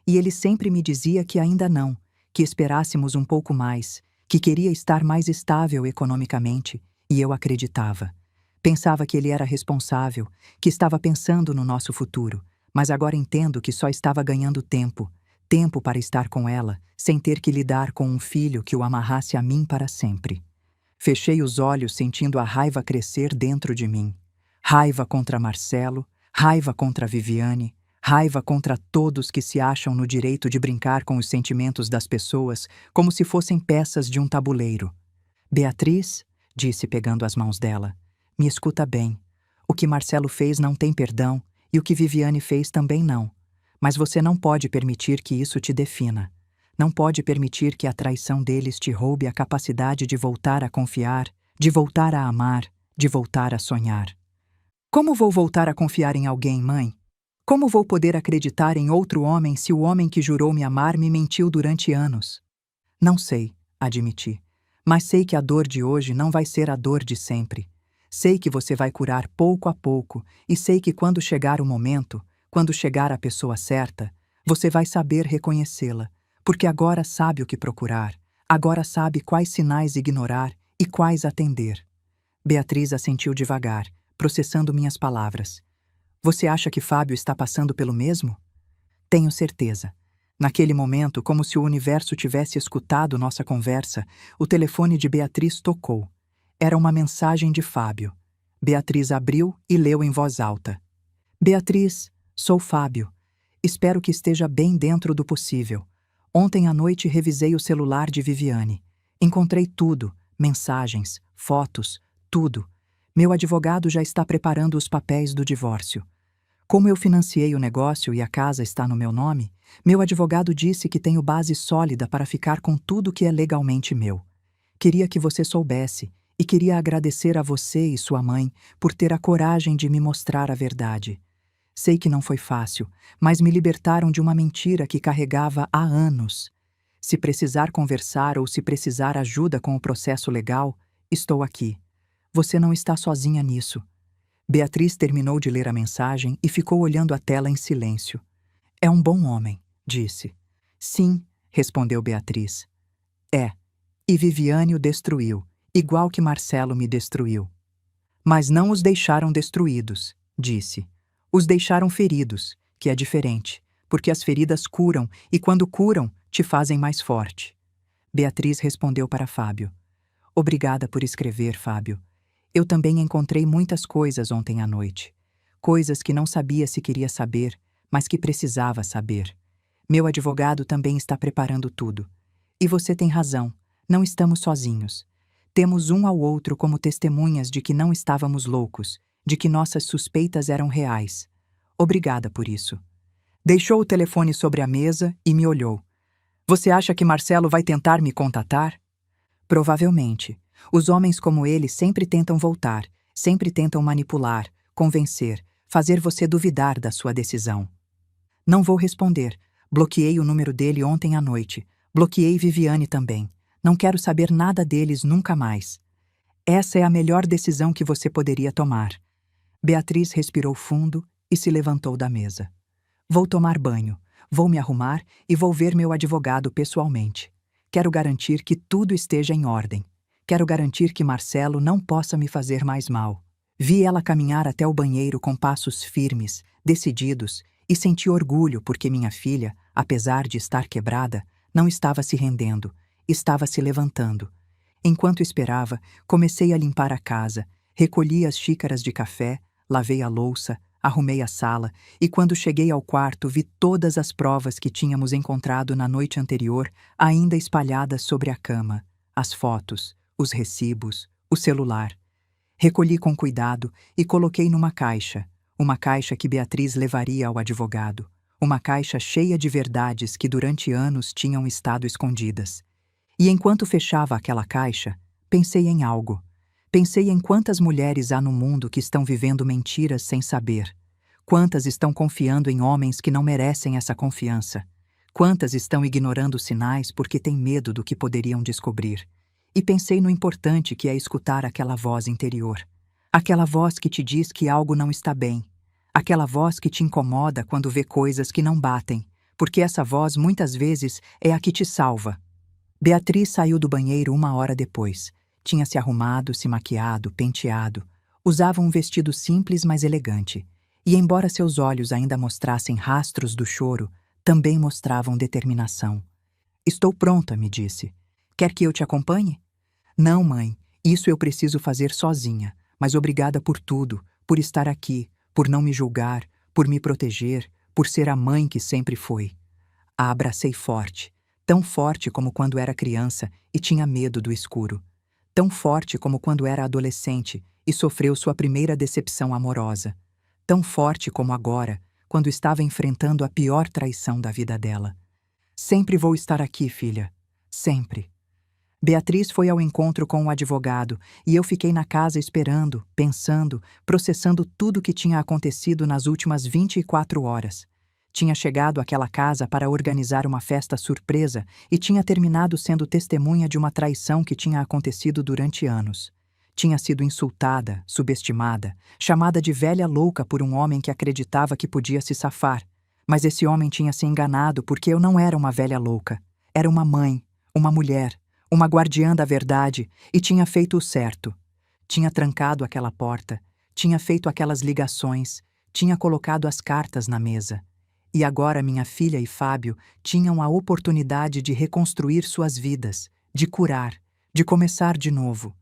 E ele sempre me dizia que ainda não, que esperássemos um pouco mais, que queria estar mais estável economicamente, e eu acreditava. Pensava que ele era responsável, que estava pensando no nosso futuro, mas agora entendo que só estava ganhando tempo, tempo para estar com ela, sem ter que lidar com um filho que o amarrasse a mim para sempre." Fechei os olhos sentindo a raiva crescer dentro de mim. Raiva contra Marcelo, raiva contra Viviane, raiva contra todos que se acham no direito de brincar com os sentimentos das pessoas como se fossem peças de um tabuleiro. "Beatriz", disse pegando as mãos dela, "me escuta bem. O que Marcelo fez não tem perdão e o que Viviane fez também não. Mas você não pode permitir que isso te defina. Não pode permitir que a traição deles te roube a capacidade de voltar a confiar, de voltar a amar, de voltar a sonhar." "Como vou voltar a confiar em alguém, mãe?" Como vou poder acreditar em outro homem se o homem que jurou me amar me mentiu durante anos? Não sei, admiti. Mas sei que a dor de hoje não vai ser a dor de sempre. Sei que você vai curar pouco a pouco e sei que quando chegar o momento, quando chegar a pessoa certa, você vai saber reconhecê-la, porque agora sabe o que procurar, agora sabe quais sinais ignorar e quais atender. Beatriz assentiu devagar, processando minhas palavras. Você acha que Fábio está passando pelo mesmo? Tenho certeza. Naquele momento, como se o universo tivesse escutado nossa conversa, o telefone de Beatriz tocou. Era uma mensagem de Fábio. Beatriz abriu e leu em voz alta. Beatriz, sou Fábio. Espero que esteja bem dentro do possível. Ontem à noite revisei o celular de Viviane. Encontrei tudo, mensagens, fotos, tudo. Meu advogado já está preparando os papéis do divórcio. Como eu financiei o negócio e a casa está no meu nome, meu advogado disse que tenho base sólida para ficar com tudo que é legalmente meu. Queria que você soubesse e queria agradecer a você e sua mãe por ter a coragem de me mostrar a verdade. Sei que não foi fácil, mas me libertaram de uma mentira que carregava há anos. Se precisar conversar ou se precisar ajuda com o processo legal, estou aqui. Você não está sozinha nisso. Beatriz terminou de ler a mensagem e ficou olhando a tela em silêncio. É um bom homem, disse. Sim, respondeu Beatriz. É. E Viviane o destruiu, igual que Marcelo me destruiu. Mas não os deixaram destruídos, disse. Os deixaram feridos, que é diferente, porque as feridas curam e quando curam, te fazem mais forte. Beatriz respondeu para Fábio. Obrigada por escrever, Fábio. Eu também encontrei muitas coisas ontem à noite. Coisas que não sabia se queria saber, mas que precisava saber. Meu advogado também está preparando tudo. E você tem razão, não estamos sozinhos. Temos um ao outro como testemunhas de que não estávamos loucos, de que nossas suspeitas eram reais. Obrigada por isso. Deixou o telefone sobre a mesa e me olhou. Você acha que Marcelo vai tentar me contatar? Provavelmente. Os homens como ele sempre tentam voltar, sempre tentam manipular, convencer, fazer você duvidar da sua decisão. Não vou responder. Bloqueei o número dele ontem à noite. Bloqueei Viviane também. Não quero saber nada deles nunca mais. Essa é a melhor decisão que você poderia tomar. Beatriz respirou fundo e se levantou da mesa. Vou tomar banho, vou me arrumar e vou ver meu advogado pessoalmente. Quero garantir que tudo esteja em ordem. Quero garantir que Marcelo não possa me fazer mais mal. Vi ela caminhar até o banheiro com passos firmes, decididos, e senti orgulho porque minha filha, apesar de estar quebrada, não estava se rendendo, estava se levantando. Enquanto esperava, comecei a limpar a casa, recolhi as xícaras de café, lavei a louça, arrumei a sala e quando cheguei ao quarto vi todas as provas que tínhamos encontrado na noite anterior ainda espalhadas sobre a cama, as fotos, os recibos, o celular. Recolhi com cuidado e coloquei numa caixa, uma caixa que Beatriz levaria ao advogado, uma caixa cheia de verdades que durante anos tinham estado escondidas. E enquanto fechava aquela caixa, pensei em algo. Pensei em quantas mulheres há no mundo que estão vivendo mentiras sem saber. Quantas estão confiando em homens que não merecem essa confiança. Quantas estão ignorando sinais porque têm medo do que poderiam descobrir. E pensei no importante que é escutar aquela voz interior. Aquela voz que te diz que algo não está bem. Aquela voz que te incomoda quando vê coisas que não batem, porque essa voz muitas vezes é a que te salva. Beatriz saiu do banheiro 1 hora depois. Tinha se arrumado, se maquiado, penteado. Usava um vestido simples, mas elegante. E embora seus olhos ainda mostrassem rastros do choro, também mostravam determinação. Estou pronta, me disse. Quer que eu te acompanhe? Não, mãe, isso eu preciso fazer sozinha, mas obrigada por tudo, por estar aqui, por não me julgar, por me proteger, por ser a mãe que sempre foi. A abracei forte, tão forte como quando era criança e tinha medo do escuro, tão forte como quando era adolescente e sofreu sua primeira decepção amorosa, tão forte como agora, quando estava enfrentando a pior traição da vida dela. Sempre vou estar aqui, filha, sempre. Beatriz foi ao encontro com o advogado e eu fiquei na casa esperando, pensando, processando tudo o que tinha acontecido nas últimas 24 horas. Tinha chegado àquela casa para organizar uma festa surpresa e tinha terminado sendo testemunha de uma traição que tinha acontecido durante anos. Tinha sido insultada, subestimada, chamada de velha louca por um homem que acreditava que podia se safar. Mas esse homem tinha se enganado porque eu não era uma velha louca. Era uma mãe, uma mulher, uma guardiã da verdade e tinha feito o certo. Tinha trancado aquela porta, tinha feito aquelas ligações, tinha colocado as cartas na mesa. E agora minha filha e Fábio tinham a oportunidade de reconstruir suas vidas, de curar, de começar de novo.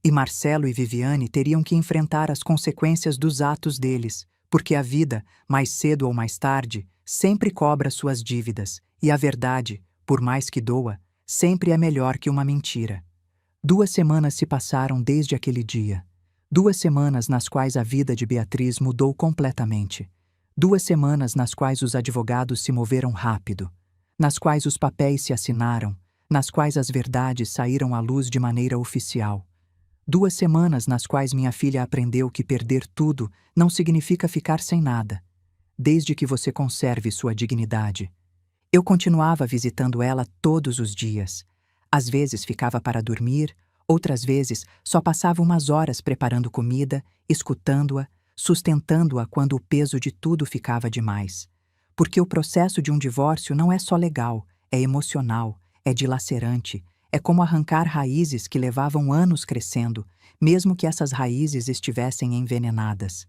E Marcelo e Viviane teriam que enfrentar as consequências dos atos deles, porque a vida, mais cedo ou mais tarde, sempre cobra suas dívidas, e a verdade, por mais que doa, sempre é melhor que uma mentira. 2 semanas se passaram desde aquele dia. 2 semanas nas quais a vida de Beatriz mudou completamente. 2 semanas nas quais os advogados se moveram rápido, nas quais os papéis se assinaram, nas quais as verdades saíram à luz de maneira oficial. 2 semanas nas quais minha filha aprendeu que perder tudo não significa ficar sem nada, desde que você conserve sua dignidade. Eu continuava visitando ela todos os dias. Às vezes ficava para dormir, outras vezes só passava umas horas preparando comida, escutando-a, sustentando-a quando o peso de tudo ficava demais. Porque o processo de um divórcio não é só legal, é emocional, é dilacerante, é como arrancar raízes que levavam anos crescendo, mesmo que essas raízes estivessem envenenadas.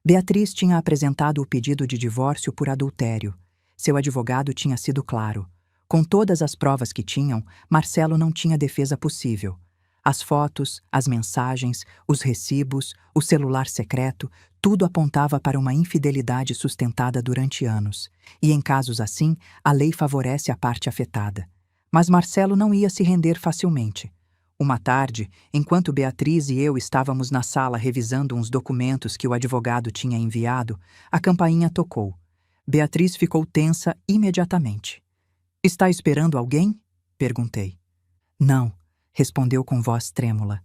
Beatriz tinha apresentado o pedido de divórcio por adultério. Seu advogado tinha sido claro. Com todas as provas que tinham, Marcelo não tinha defesa possível. As fotos, as mensagens, os recibos, o celular secreto, tudo apontava para uma infidelidade sustentada durante anos. E em casos assim, a lei favorece a parte afetada. Mas Marcelo não ia se render facilmente. Uma tarde, enquanto Beatriz e eu estávamos na sala revisando uns documentos que o advogado tinha enviado, a campainha tocou. Beatriz ficou tensa imediatamente. "Está esperando alguém?" perguntei. "Não", respondeu com voz trêmula.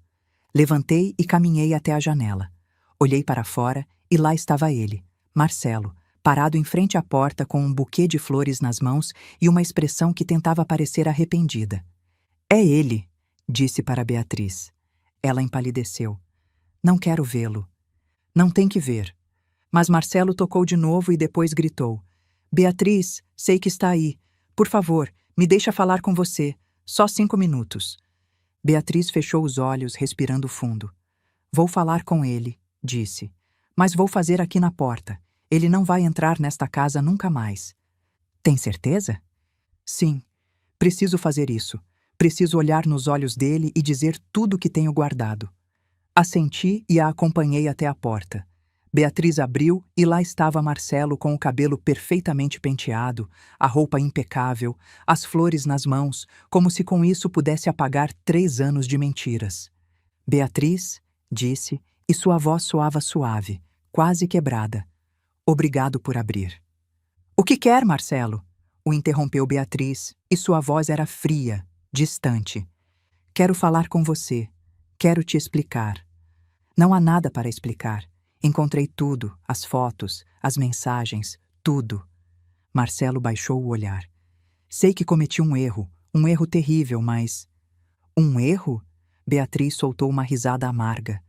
Levantei e caminhei até a janela. Olhei para fora e lá estava ele, Marcelo, parado em frente à porta com um buquê de flores nas mãos e uma expressão que tentava parecer arrependida. "É ele", disse para Beatriz. Ela empalideceu. "Não quero vê-lo." "Não tem que ver." Mas Marcelo tocou de novo e depois gritou. "Beatriz, sei que está aí. Por favor, me deixa falar com você. Só 5 minutos." Beatriz fechou os olhos, respirando fundo. "Vou falar com ele", disse. "Mas vou fazer aqui na porta. Ele não vai entrar nesta casa nunca mais." "Tem certeza?" "Sim. Preciso fazer isso. Preciso olhar nos olhos dele e dizer tudo o que tenho guardado." Assenti e a acompanhei até a porta. Beatriz abriu e lá estava Marcelo com o cabelo perfeitamente penteado, a roupa impecável, as flores nas mãos, como se com isso pudesse apagar 3 anos de mentiras. "Beatriz", disse, e sua voz soava suave, quase quebrada. "Obrigado por abrir." "O que quer, Marcelo?" o interrompeu Beatriz, e sua voz era fria, distante. "Quero falar com você. Quero te explicar." "Não há nada para explicar. Encontrei tudo, as fotos, as mensagens, tudo." Marcelo baixou o olhar. "Sei que cometi um erro terrível, mas..." "Um erro?" Beatriz soltou uma risada amarga.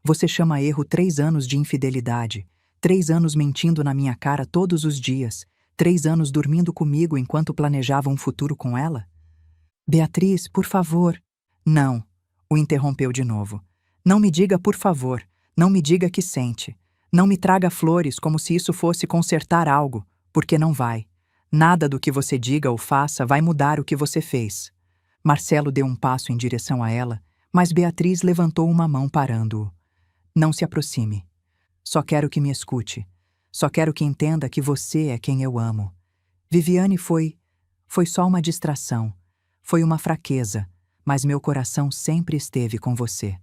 "Você chama erro 3 anos de infidelidade, 3 anos mentindo na minha cara todos os dias, 3 anos dormindo comigo enquanto planejava um futuro com ela?" "Beatriz, por favor." "Não", o interrompeu de novo. "Não me diga por favor. Não me diga que sente. Não me traga flores como se isso fosse consertar algo, porque não vai. Nada do que você diga ou faça vai mudar o que você fez." Marcelo deu um passo em direção a ela, mas Beatriz levantou uma mão parando-o. "Não se aproxime. Só quero que me escute. Só quero que entenda que você é quem eu amo. Viviane foi só uma distração. Foi uma fraqueza, mas meu coração sempre esteve com você."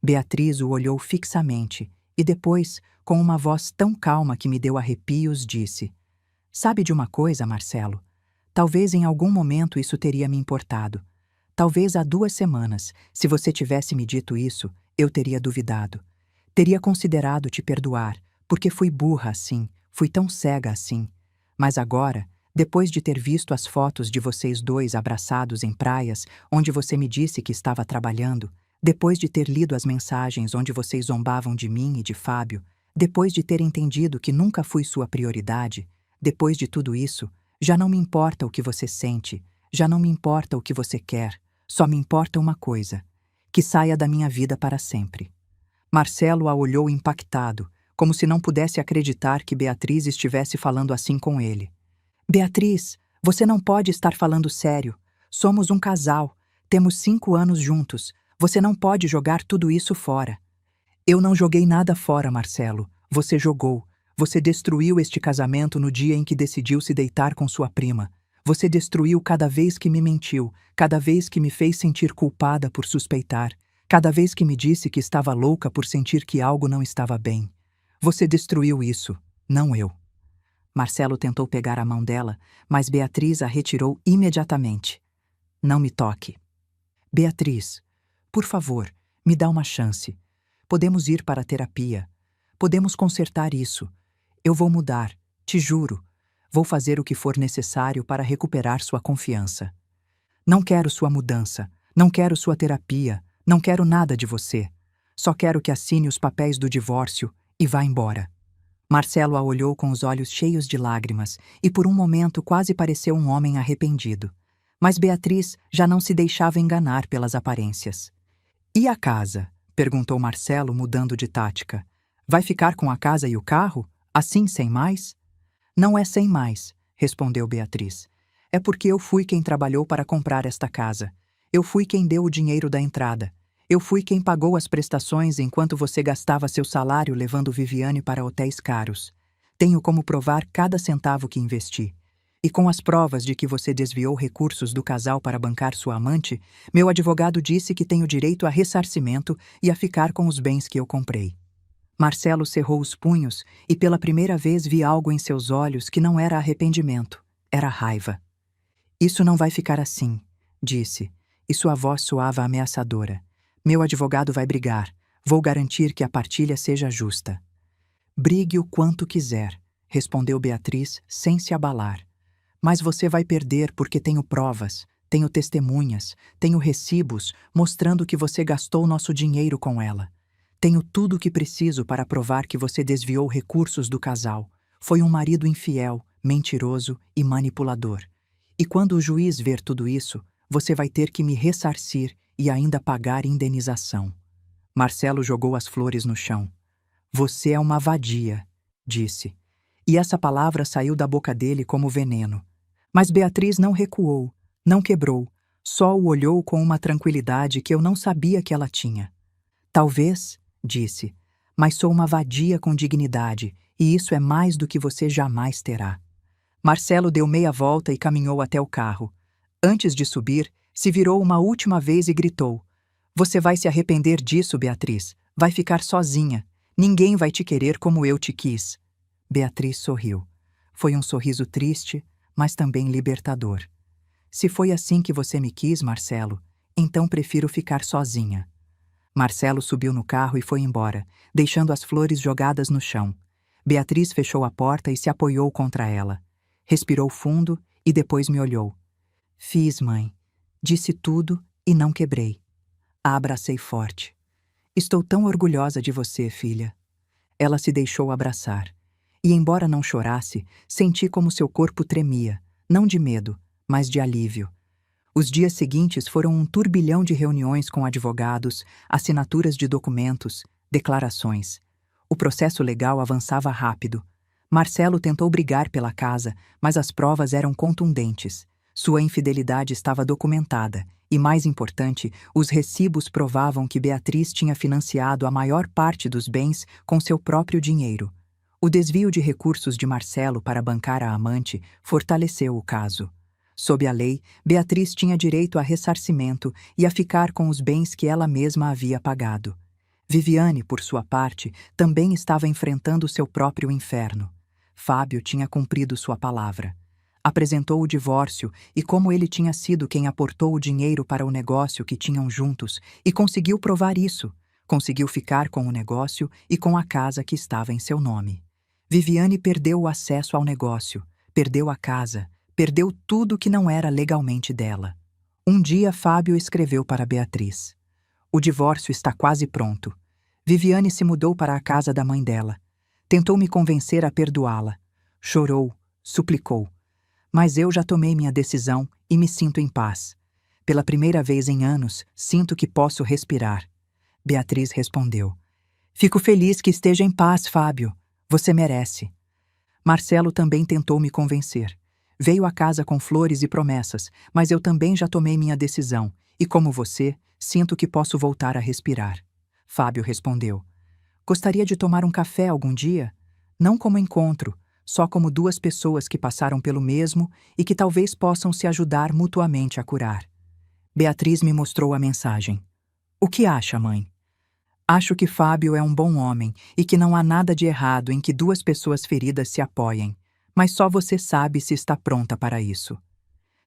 Beatriz o olhou fixamente e depois, com uma voz tão calma que me deu arrepios, disse: "Sabe de uma coisa, Marcelo? Talvez em algum momento isso teria me importado. Talvez há 2 semanas, se você tivesse me dito isso, eu teria duvidado. Teria considerado te perdoar, porque fui burra assim, fui tão cega assim. Mas agora, depois de ter visto as fotos de vocês dois abraçados em praias, onde você me disse que estava trabalhando, depois de ter lido as mensagens onde vocês zombavam de mim e de Fábio, depois de ter entendido que nunca fui sua prioridade, depois de tudo isso, já não me importa o que você sente, já não me importa o que você quer, só me importa uma coisa: que saia da minha vida para sempre. Marcelo a olhou impactado, como se não pudesse acreditar que Beatriz estivesse falando assim com ele. Beatriz, você não pode estar falando sério. Somos um casal, temos 5 anos juntos. Você não pode jogar tudo isso fora. Eu não joguei nada fora, Marcelo. Você jogou. Você destruiu este casamento no dia em que decidiu se deitar com sua prima. Você destruiu cada vez que me mentiu, cada vez que me fez sentir culpada por suspeitar, cada vez que me disse que estava louca por sentir que algo não estava bem. Você destruiu isso, não eu. Marcelo tentou pegar a mão dela, mas Beatriz a retirou imediatamente. Não me toque. Beatriz, por favor, me dá uma chance. Podemos ir para a terapia. Podemos consertar isso. Eu vou mudar, te juro. Vou fazer o que for necessário para recuperar sua confiança. Não quero sua mudança, não quero sua terapia, não quero nada de você. Só quero que assine os papéis do divórcio e vá embora. Marcelo a olhou com os olhos cheios de lágrimas e por um momento quase pareceu um homem arrependido. Mas Beatriz já não se deixava enganar pelas aparências. E a casa? Perguntou Marcelo, mudando de tática. Vai ficar com a casa e o carro? Assim, sem mais? Não é sem mais, respondeu Beatriz. É porque eu fui quem trabalhou para comprar esta casa. Eu fui quem deu o dinheiro da entrada. Eu fui quem pagou as prestações enquanto você gastava seu salário levando Viviane para hotéis caros. Tenho como provar cada centavo que investi. E com as provas de que você desviou recursos do casal para bancar sua amante, meu advogado disse que tenho direito a ressarcimento e a ficar com os bens que eu comprei. Marcelo cerrou os punhos e pela primeira vez vi algo em seus olhos que não era arrependimento, era raiva. Isso não vai ficar assim, disse, e sua voz soava ameaçadora. Meu advogado vai brigar. Vou garantir que a partilha seja justa. Brigue o quanto quiser, respondeu Beatriz, sem se abalar. Mas você vai perder porque tenho provas, tenho testemunhas, tenho recibos mostrando que você gastou nosso dinheiro com ela. Tenho tudo o que preciso para provar que você desviou recursos do casal. Foi um marido infiel, mentiroso e manipulador. E quando o juiz ver tudo isso, você vai ter que me ressarcir e ainda pagar indenização. Marcelo jogou as flores no chão. Você é uma vadia, disse. E essa palavra saiu da boca dele como veneno. Mas Beatriz não recuou, não quebrou, só o olhou com uma tranquilidade que eu não sabia que ela tinha. Talvez, disse, mas sou uma vadia com dignidade, e isso é mais do que você jamais terá. Marcelo deu meia volta e caminhou até o carro. Antes de subir, se virou uma última vez e gritou: Você vai se arrepender disso, Beatriz. Vai ficar sozinha. Ninguém vai te querer como eu te quis. Beatriz sorriu. Foi um sorriso triste, mas também libertador. Se foi assim que você me quis, Marcelo, então prefiro ficar sozinha. Marcelo subiu no carro e foi embora, deixando as flores jogadas no chão. Beatriz fechou a porta e se apoiou contra ela. Respirou fundo e depois me olhou. Fiz, mãe. Disse tudo e não quebrei. A abracei forte. Estou tão orgulhosa de você, filha. Ela se deixou abraçar. E embora não chorasse, senti como seu corpo tremia, não de medo, mas de alívio. Os dias seguintes foram um turbilhão de reuniões com advogados, assinaturas de documentos, declarações. O processo legal avançava rápido. Marcelo tentou brigar pela casa, mas as provas eram contundentes. Sua infidelidade estava documentada e, mais importante, os recibos provavam que Beatriz tinha financiado a maior parte dos bens com seu próprio dinheiro. O desvio de recursos de Marcelo para bancar a amante fortaleceu o caso. Sob a lei, Beatriz tinha direito a ressarcimento e a ficar com os bens que ela mesma havia pagado. Viviane, por sua parte, também estava enfrentando seu próprio inferno. Fábio tinha cumprido sua palavra. Apresentou o divórcio e como ele tinha sido quem aportou o dinheiro para o negócio que tinham juntos e conseguiu provar isso. Conseguiu ficar com o negócio e com a casa que estava em seu nome. Viviane perdeu o acesso ao negócio, perdeu a casa, perdeu tudo que não era legalmente dela. Um dia Fábio escreveu para Beatriz: "O divórcio está quase pronto. Viviane se mudou para a casa da mãe dela. Tentou me convencer a perdoá-la. Chorou, suplicou. Mas eu já tomei minha decisão e me sinto em paz. Pela primeira vez em anos, sinto que posso respirar." Beatriz respondeu: "Fico feliz que esteja em paz, Fábio. Você merece." Marcelo também tentou me convencer. Veio à casa com flores e promessas, mas eu também já tomei minha decisão, e como você, sinto que posso voltar a respirar. Fábio respondeu: "Gostaria de tomar um café algum dia? Não como encontro, só como duas pessoas que passaram pelo mesmo e que talvez possam se ajudar mutuamente a curar." Beatriz me mostrou a mensagem. "O que acha, mãe?" "Acho que Fábio é um bom homem e que não há nada de errado em que duas pessoas feridas se apoiem, mas só você sabe se está pronta para isso."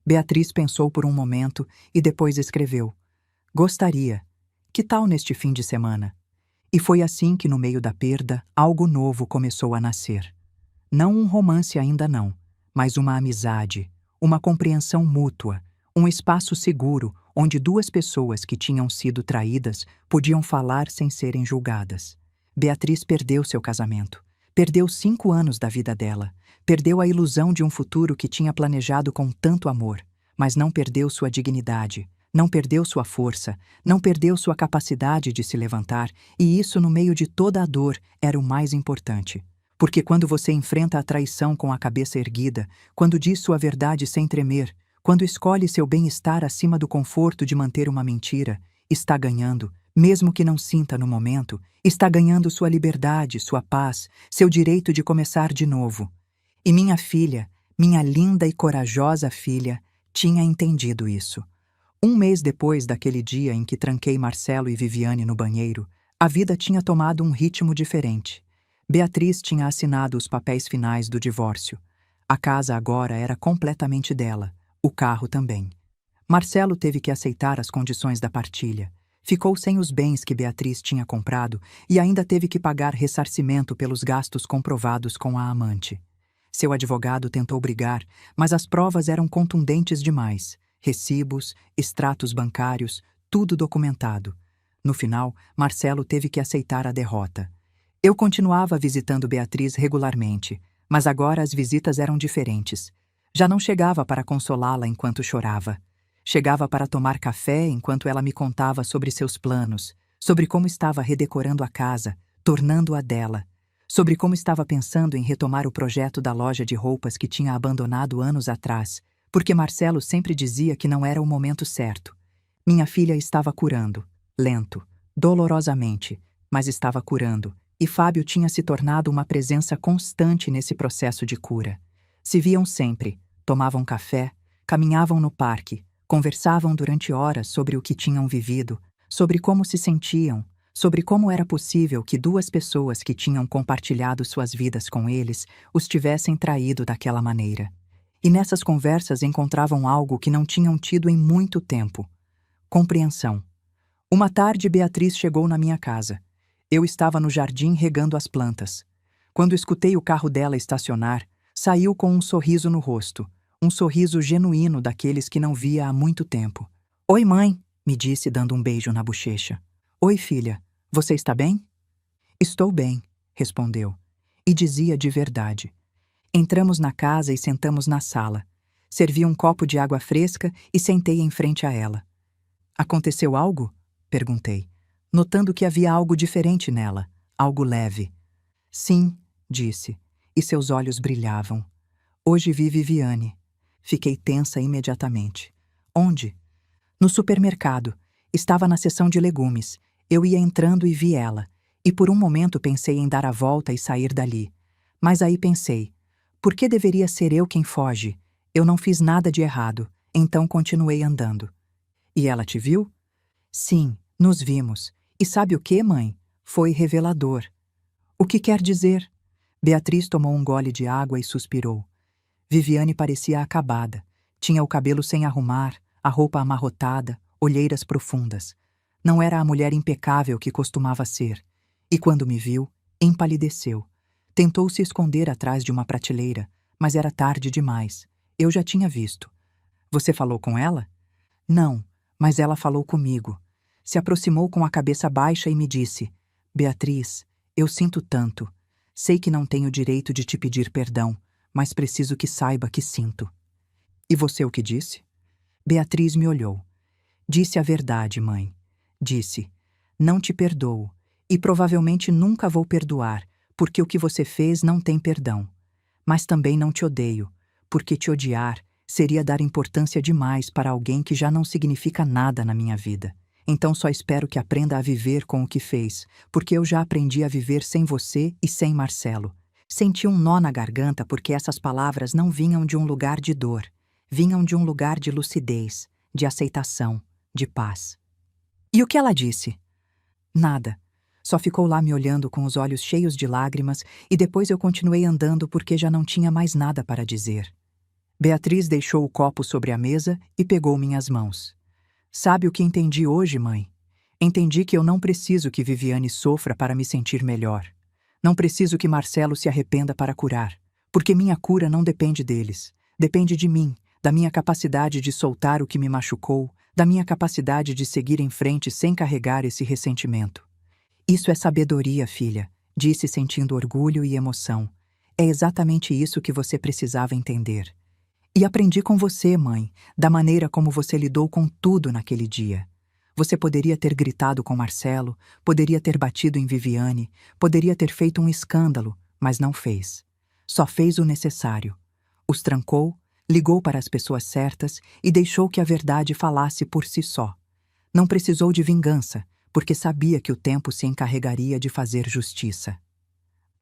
Beatriz pensou por um momento e depois escreveu: "Gostaria. Que tal neste fim de semana?" E foi assim que, no meio da perda, algo novo começou a nascer. Não um romance ainda não, mas uma amizade, uma compreensão mútua, um espaço seguro onde duas pessoas que tinham sido traídas podiam falar sem serem julgadas. Beatriz perdeu seu casamento, perdeu 5 anos da vida dela, perdeu a ilusão de um futuro que tinha planejado com tanto amor, mas não perdeu sua dignidade, não perdeu sua força, não perdeu sua capacidade de se levantar, e isso, no meio de toda a dor, era o mais importante. Porque quando você enfrenta a traição com a cabeça erguida, quando diz sua verdade sem tremer, quando escolhe seu bem-estar acima do conforto de manter uma mentira, está ganhando, mesmo que não sinta no momento, está ganhando sua liberdade, sua paz, seu direito de começar de novo. E minha filha, minha linda e corajosa filha, tinha entendido isso. Um mês depois daquele dia em que tranquei Marcelo e Viviane no banheiro, a vida tinha tomado um ritmo diferente. Beatriz tinha assinado os papéis finais do divórcio. A casa agora era completamente dela, o carro também. Marcelo teve que aceitar as condições da partilha. Ficou sem os bens que Beatriz tinha comprado e ainda teve que pagar ressarcimento pelos gastos comprovados com a amante. Seu advogado tentou brigar, mas as provas eram contundentes demais. Recibos, extratos bancários, tudo documentado. No final, Marcelo teve que aceitar a derrota. Eu continuava visitando Beatriz regularmente, mas agora as visitas eram diferentes. Já não chegava para consolá-la enquanto chorava. Chegava para tomar café enquanto ela me contava sobre seus planos, sobre como estava redecorando a casa, tornando-a dela, sobre como estava pensando em retomar o projeto da loja de roupas que tinha abandonado anos atrás, porque Marcelo sempre dizia que não era o momento certo. Minha filha estava curando, lento, dolorosamente, mas estava curando, e Fábio tinha se tornado uma presença constante nesse processo de cura. Se viam sempre, tomavam café, caminhavam no parque, conversavam durante horas sobre o que tinham vivido, sobre como se sentiam, sobre como era possível que duas pessoas que tinham compartilhado suas vidas com eles os tivessem traído daquela maneira. E nessas conversas encontravam algo que não tinham tido em muito tempo: compreensão. Uma tarde, Beatriz chegou na minha casa. Eu estava no jardim regando as plantas. Quando escutei o carro dela estacionar, saiu com um sorriso no rosto, um sorriso genuíno daqueles que não via há muito tempo. "Oi, mãe", me disse, dando um beijo na bochecha. "Oi, filha, você está bem?" "Estou bem", respondeu. E dizia de verdade. Entramos na casa e sentamos na sala. Servi um copo de água fresca e sentei em frente a ela. "Aconteceu algo?" perguntei, notando que havia algo diferente nela, algo leve. "Sim", disse, e seus olhos brilhavam. "Hoje vi Viviane." Fiquei tensa imediatamente. "Onde?" "No supermercado. Estava na seção de legumes. Eu ia entrando e vi ela. E por um momento pensei em dar a volta e sair dali. Mas aí pensei, por que deveria ser eu quem foge? Eu não fiz nada de errado, então continuei andando." "E ela te viu?" "Sim, nos vimos. E sabe o que, mãe? Foi revelador." "O que quer dizer?" Beatriz tomou um gole de água e suspirou. Viviane parecia acabada. Tinha o cabelo sem arrumar, a roupa amarrotada, olheiras profundas. Não era a mulher impecável que costumava ser. E quando me viu, empalideceu. Tentou se esconder atrás de uma prateleira, mas era tarde demais. Eu já tinha visto. Você falou com ela? Não, mas ela falou comigo. Se aproximou com a cabeça baixa e me disse: Beatriz, eu sinto tanto. Sei que não tenho direito de te pedir perdão, mas preciso que saiba que sinto. E você o que disse? Beatriz me olhou. Disse a verdade, mãe. Disse: não te perdoo, e provavelmente nunca vou perdoar, porque o que você fez não tem perdão. Mas também não te odeio, porque te odiar seria dar importância demais para alguém que já não significa nada na minha vida. Então só espero que aprenda a viver com o que fez, porque eu já aprendi a viver sem você e sem Marcelo. Senti um nó na garganta porque essas palavras não vinham de um lugar de dor, vinham de um lugar de lucidez, de aceitação, de paz. E o que ela disse? Nada. Só ficou lá me olhando com os olhos cheios de lágrimas e depois eu continuei andando porque já não tinha mais nada para dizer. Beatriz deixou o copo sobre a mesa e pegou minhas mãos. Sabe o que entendi hoje, mãe? Entendi que eu não preciso que Viviane sofra para me sentir melhor. Não preciso que Marcelo se arrependa para curar, porque minha cura não depende deles. Depende de mim, da minha capacidade de soltar o que me machucou, da minha capacidade de seguir em frente sem carregar esse ressentimento. Isso é sabedoria, filha, disse sentindo orgulho e emoção. É exatamente isso que você precisava entender. E aprendi com você, mãe, da maneira como você lidou com tudo naquele dia. Você poderia ter gritado com Marcelo, poderia ter batido em Viviane, poderia ter feito um escândalo, mas não fez. Só fez o necessário. Os trancou, ligou para as pessoas certas e deixou que a verdade falasse por si só. Não precisou de vingança, porque sabia que o tempo se encarregaria de fazer justiça.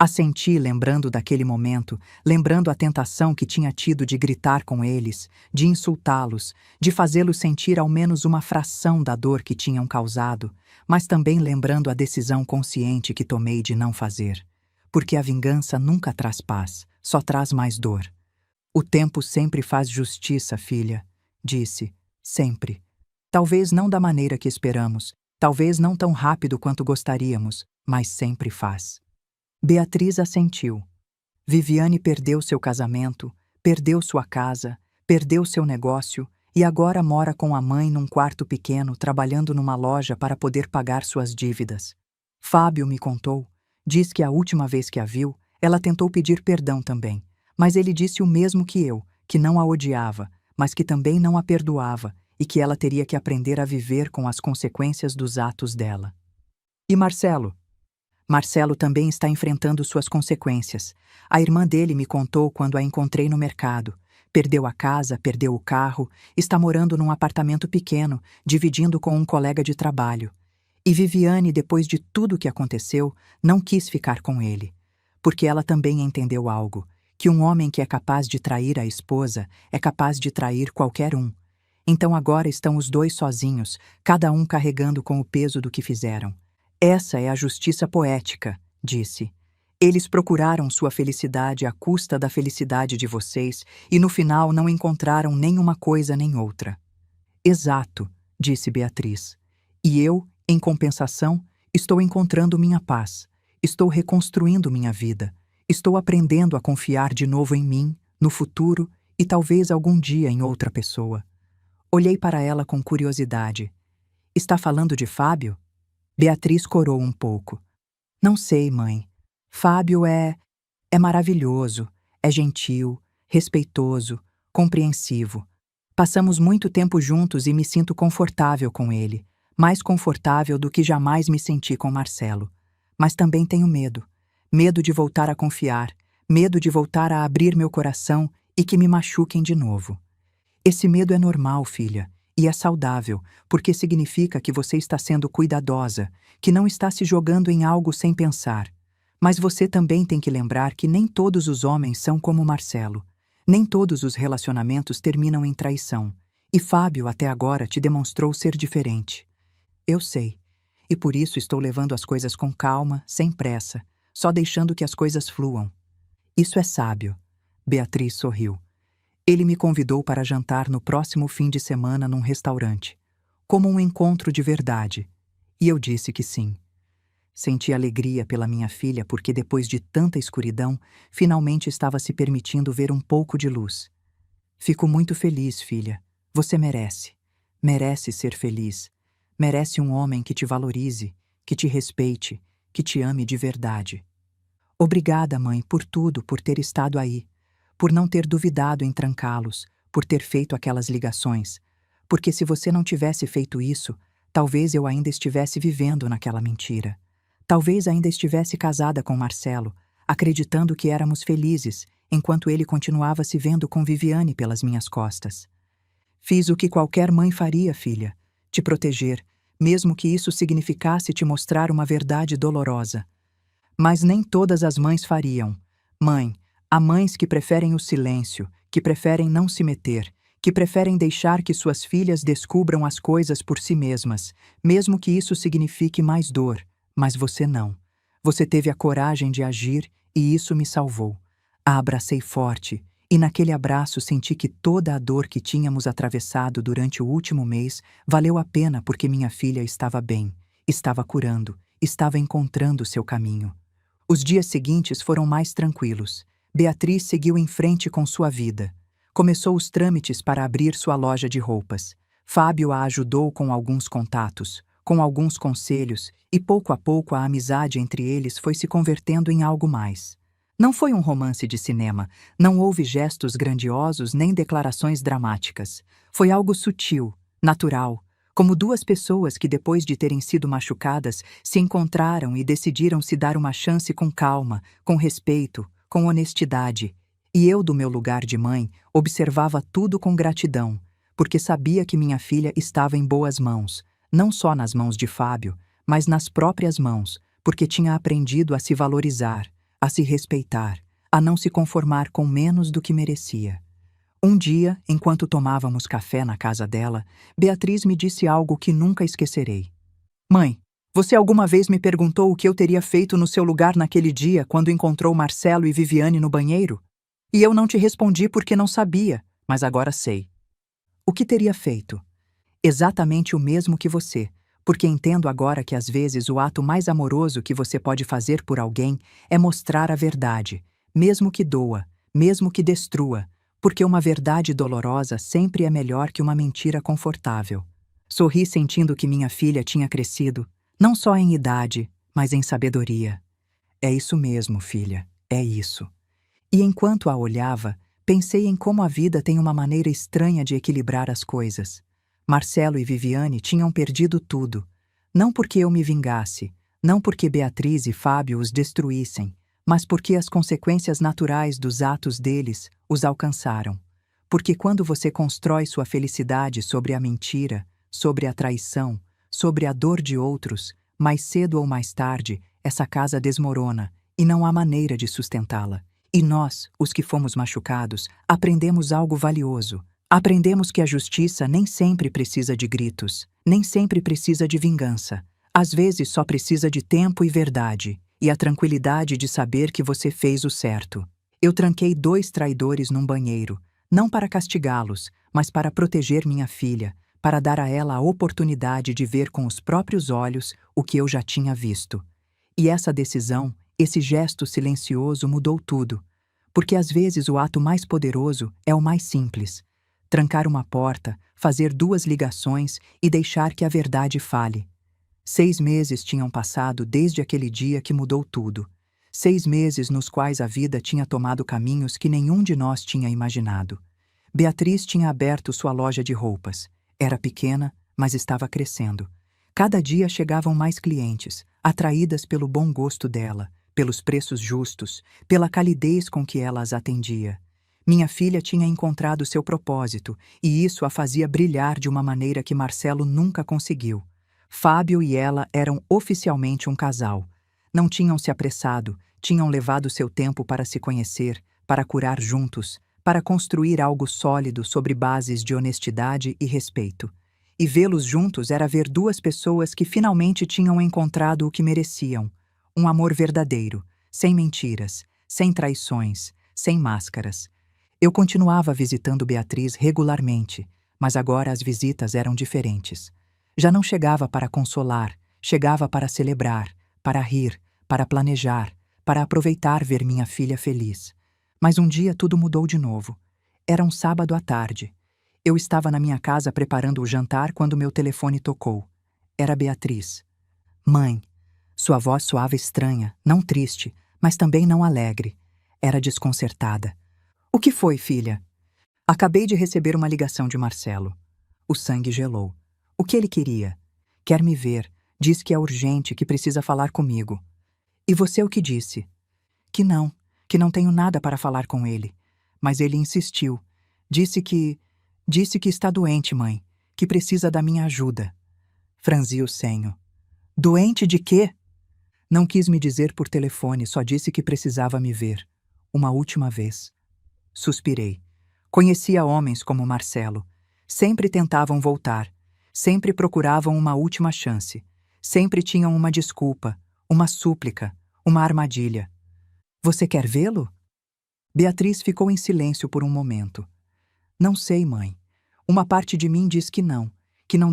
Assenti lembrando daquele momento, lembrando a tentação que tinha tido de gritar com eles, de insultá-los, de fazê-los sentir ao menos uma fração da dor que tinham causado, mas também lembrando a decisão consciente que tomei de não fazer. Porque a vingança nunca traz paz, só traz mais dor. O tempo sempre faz justiça, filha, disse, sempre. Talvez não da maneira que esperamos, talvez não tão rápido quanto gostaríamos, mas sempre faz. Beatriz assentiu. Viviane perdeu seu casamento, perdeu sua casa, perdeu seu negócio e agora mora com a mãe num quarto pequeno trabalhando numa loja para poder pagar suas dívidas. Fábio me contou, diz que a última vez que a viu, ela tentou pedir perdão também, mas ele disse o mesmo que eu, que não a odiava, mas que também não a perdoava e que ela teria que aprender a viver com as consequências dos atos dela. E Marcelo? Marcelo também está enfrentando suas consequências. A irmã dele me contou quando a encontrei no mercado. Perdeu a casa, perdeu o carro, está morando num apartamento pequeno, dividindo com um colega de trabalho. E Viviane, depois de tudo o que aconteceu, não quis ficar com ele. Porque ela também entendeu algo, que um homem que é capaz de trair a esposa é capaz de trair qualquer um. Então agora estão os dois sozinhos, cada um carregando com o peso do que fizeram. Essa é a justiça poética, disse. Eles procuraram sua felicidade à custa da felicidade de vocês e no final não encontraram nem uma coisa nem outra. Exato, disse Beatriz. E eu, em compensação, estou encontrando minha paz. Estou reconstruindo minha vida. Estou aprendendo a confiar de novo em mim, no futuro e talvez algum dia em outra pessoa. Olhei para ela com curiosidade. Está falando de Fábio? Beatriz corou um pouco. Não sei, mãe. Fábio é maravilhoso, é gentil, respeitoso, compreensivo. Passamos muito tempo juntos e me sinto confortável com ele, mais confortável do que jamais me senti com Marcelo. Mas também tenho medo. Medo de voltar a confiar, medo de voltar a abrir meu coração e que me machuquem de novo. Esse medo é normal, filha. E é saudável, porque significa que você está sendo cuidadosa, que não está se jogando em algo sem pensar. Mas você também tem que lembrar que nem todos os homens são como Marcelo. Nem todos os relacionamentos terminam em traição. E Fábio até agora te demonstrou ser diferente. Eu sei. E por isso estou levando as coisas com calma, sem pressa, só deixando que as coisas fluam. Isso é sábio. Beatriz sorriu. Ele me convidou para jantar no próximo fim de semana num restaurante, como um encontro de verdade, e eu disse que sim. Senti alegria pela minha filha porque, depois de tanta escuridão, finalmente estava se permitindo ver um pouco de luz. Fico muito feliz, filha. Você merece. Merece ser feliz. Merece um homem que te valorize, que te respeite, que te ame de verdade. Obrigada, mãe, por tudo, por ter estado aí, por não ter duvidado em trancá-los, por ter feito aquelas ligações. Porque se você não tivesse feito isso, talvez eu ainda estivesse vivendo naquela mentira. Talvez ainda estivesse casada com Marcelo, acreditando que éramos felizes, enquanto ele continuava se vendo com Viviane pelas minhas costas. Fiz o que qualquer mãe faria, filha, te proteger, mesmo que isso significasse te mostrar uma verdade dolorosa. Mas nem todas as mães fariam. Mãe, há mães que preferem o silêncio, que preferem não se meter, que preferem deixar que suas filhas descubram as coisas por si mesmas, mesmo que isso signifique mais dor. Mas você não. Você teve a coragem de agir e isso me salvou. A abracei forte, e naquele abraço senti que toda a dor que tínhamos atravessado durante o último mês valeu a pena porque minha filha estava bem, estava curando, estava encontrando seu caminho. Os dias seguintes foram mais tranquilos. Beatriz seguiu em frente com sua vida. Começou os trâmites para abrir sua loja de roupas. Fábio a ajudou com alguns contatos, com alguns conselhos, e pouco a pouco a amizade entre eles foi se convertendo em algo mais. Não foi um romance de cinema, não houve gestos grandiosos nem declarações dramáticas. Foi algo sutil, natural, como duas pessoas que, depois de terem sido machucadas, se encontraram e decidiram se dar uma chance com calma, com respeito, com honestidade. E eu, do meu lugar de mãe, observava tudo com gratidão, porque sabia que minha filha estava em boas mãos, não só nas mãos de Fábio, mas nas próprias mãos, porque tinha aprendido a se valorizar, a se respeitar, a não se conformar com menos do que merecia. Um dia, enquanto tomávamos café na casa dela, Beatriz me disse algo que nunca esquecerei. Mãe, você alguma vez me perguntou o que eu teria feito no seu lugar naquele dia quando encontrou Marcelo e Viviane no banheiro? E eu não te respondi porque não sabia, mas agora sei. O que teria feito? Exatamente o mesmo que você, porque entendo agora que às vezes o ato mais amoroso que você pode fazer por alguém é mostrar a verdade, mesmo que doa, mesmo que destrua, porque uma verdade dolorosa sempre é melhor que uma mentira confortável. Sorri sentindo que minha filha tinha crescido, não só em idade, mas em sabedoria. É isso mesmo, filha, é isso. E enquanto a olhava, pensei em como a vida tem uma maneira estranha de equilibrar as coisas. Marcelo e Viviane tinham perdido tudo, não porque eu me vingasse, não porque Beatriz e Fábio os destruíssem, mas porque as consequências naturais dos atos deles os alcançaram. Porque quando você constrói sua felicidade sobre a mentira, sobre a traição, sobre a dor de outros, mais cedo ou mais tarde, essa casa desmorona e não há maneira de sustentá-la. E nós, os que fomos machucados, aprendemos algo valioso. Aprendemos que a justiça nem sempre precisa de gritos, nem sempre precisa de vingança. Às vezes só precisa de tempo e verdade, e a tranquilidade de saber que você fez o certo. Eu tranquei 2 traidores num banheiro, não para castigá-los, mas para proteger minha filha, para dar a ela a oportunidade de ver com os próprios olhos o que eu já tinha visto. E essa decisão, esse gesto silencioso mudou tudo, porque às vezes o ato mais poderoso é o mais simples. Trancar uma porta, fazer 2 ligações e deixar que a verdade fale. 6 meses tinham passado desde aquele dia que mudou tudo. 6 meses nos quais a vida tinha tomado caminhos que nenhum de nós tinha imaginado. Beatriz tinha aberto sua loja de roupas. Era pequena, mas estava crescendo. Cada dia chegavam mais clientes, atraídas pelo bom gosto dela, pelos preços justos, pela calidez com que ela as atendia. Minha filha tinha encontrado seu propósito, e isso a fazia brilhar de uma maneira que Marcelo nunca conseguiu. Fábio e ela eram oficialmente um casal. Não tinham se apressado, tinham levado seu tempo para se conhecer, para curar juntos, para construir algo sólido sobre bases de honestidade e respeito. E vê-los juntos era ver 2 pessoas que finalmente tinham encontrado o que mereciam. Um amor verdadeiro, sem mentiras, sem traições, sem máscaras. Eu continuava visitando Beatriz regularmente, mas agora as visitas eram diferentes. Já não chegava para consolar, chegava para celebrar, para rir, para planejar, para aproveitar ver minha filha feliz. Mas um dia tudo mudou de novo. Era um sábado à tarde. Eu estava na minha casa preparando o jantar quando meu telefone tocou. Era Beatriz. Mãe. Sua voz soava estranha, não triste, mas também não alegre. Era desconcertada. O que foi, filha? Acabei de receber uma ligação de Marcelo. O sangue gelou. O que ele queria? Quer me ver. Diz que é urgente, que precisa falar comigo. E você o que disse? Que não tenho nada para falar com ele. Mas ele insistiu. Disse que está doente, mãe, que precisa da minha ajuda. Franzi o senho. Doente de quê? Não quis me dizer por telefone, só disse que precisava me ver. Uma última vez. Suspirei. Conhecia homens como Marcelo. Sempre tentavam voltar. Sempre procuravam uma última chance. Sempre tinham uma desculpa, uma súplica, uma armadilha. Você quer vê-lo? Beatriz ficou em silêncio por um momento. Não sei, mãe. Uma parte de mim diz que não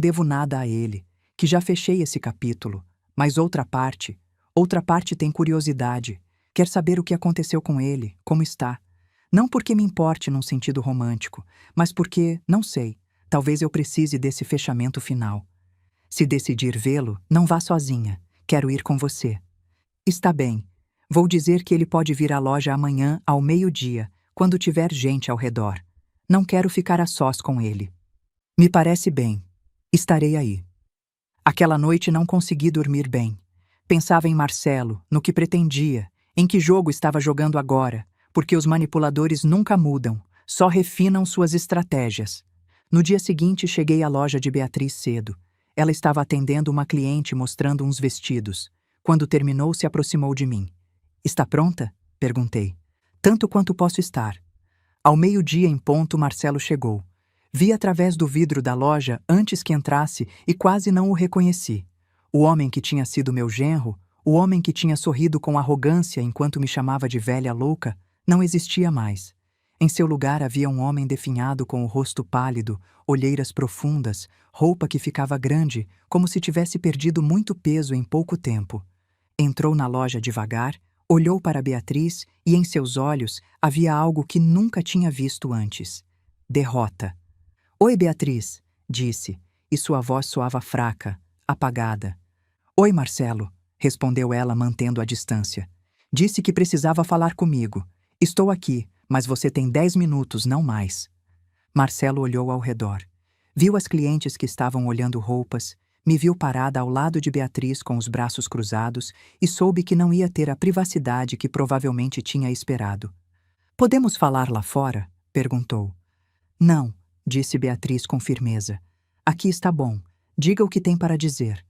devo nada a ele, que já fechei esse capítulo, mas outra parte tem curiosidade, quer saber o que aconteceu com ele, como está. Não porque me importe num sentido romântico, mas porque, não sei, talvez eu precise desse fechamento final. Se decidir vê-lo, não vá sozinha, quero ir com você. Está bem. Vou dizer que ele pode vir à loja amanhã ao meio-dia, quando tiver gente ao redor. Não quero ficar a sós com ele. Me parece bem. Estarei aí. Aquela noite não consegui dormir bem. Pensava em Marcelo, no que pretendia, em que jogo estava jogando agora, porque os manipuladores nunca mudam, só refinam suas estratégias. No dia seguinte cheguei à loja de Beatriz cedo. Ela estava atendendo uma cliente mostrando uns vestidos. Quando terminou, se aproximou de mim. Está pronta? Perguntei. Tanto quanto posso estar. Ao meio-dia em ponto, Marcelo chegou. Vi através do vidro da loja antes que entrasse e quase não o reconheci. O homem que tinha sido meu genro, o homem que tinha sorrido com arrogância enquanto me chamava de velha louca, não existia mais. Em seu lugar havia um homem definhado com o rosto pálido, olheiras profundas, roupa que ficava grande, como se tivesse perdido muito peso em pouco tempo. Entrou na loja devagar, olhou para Beatriz e em seus olhos havia algo que nunca tinha visto antes. Derrota. Oi, Beatriz, disse, e sua voz soava fraca, apagada. Oi, Marcelo, respondeu ela mantendo a distância. Disse que precisava falar comigo. Estou aqui, mas você tem 10 minutos, não mais. Marcelo olhou ao redor. Viu as clientes que estavam olhando roupas, me viu parada ao lado de Beatriz com os braços cruzados e soube que não ia ter a privacidade que provavelmente tinha esperado. Podemos falar lá fora? Perguntou. Não, disse Beatriz com firmeza. Aqui está bom. Diga o que tem para dizer.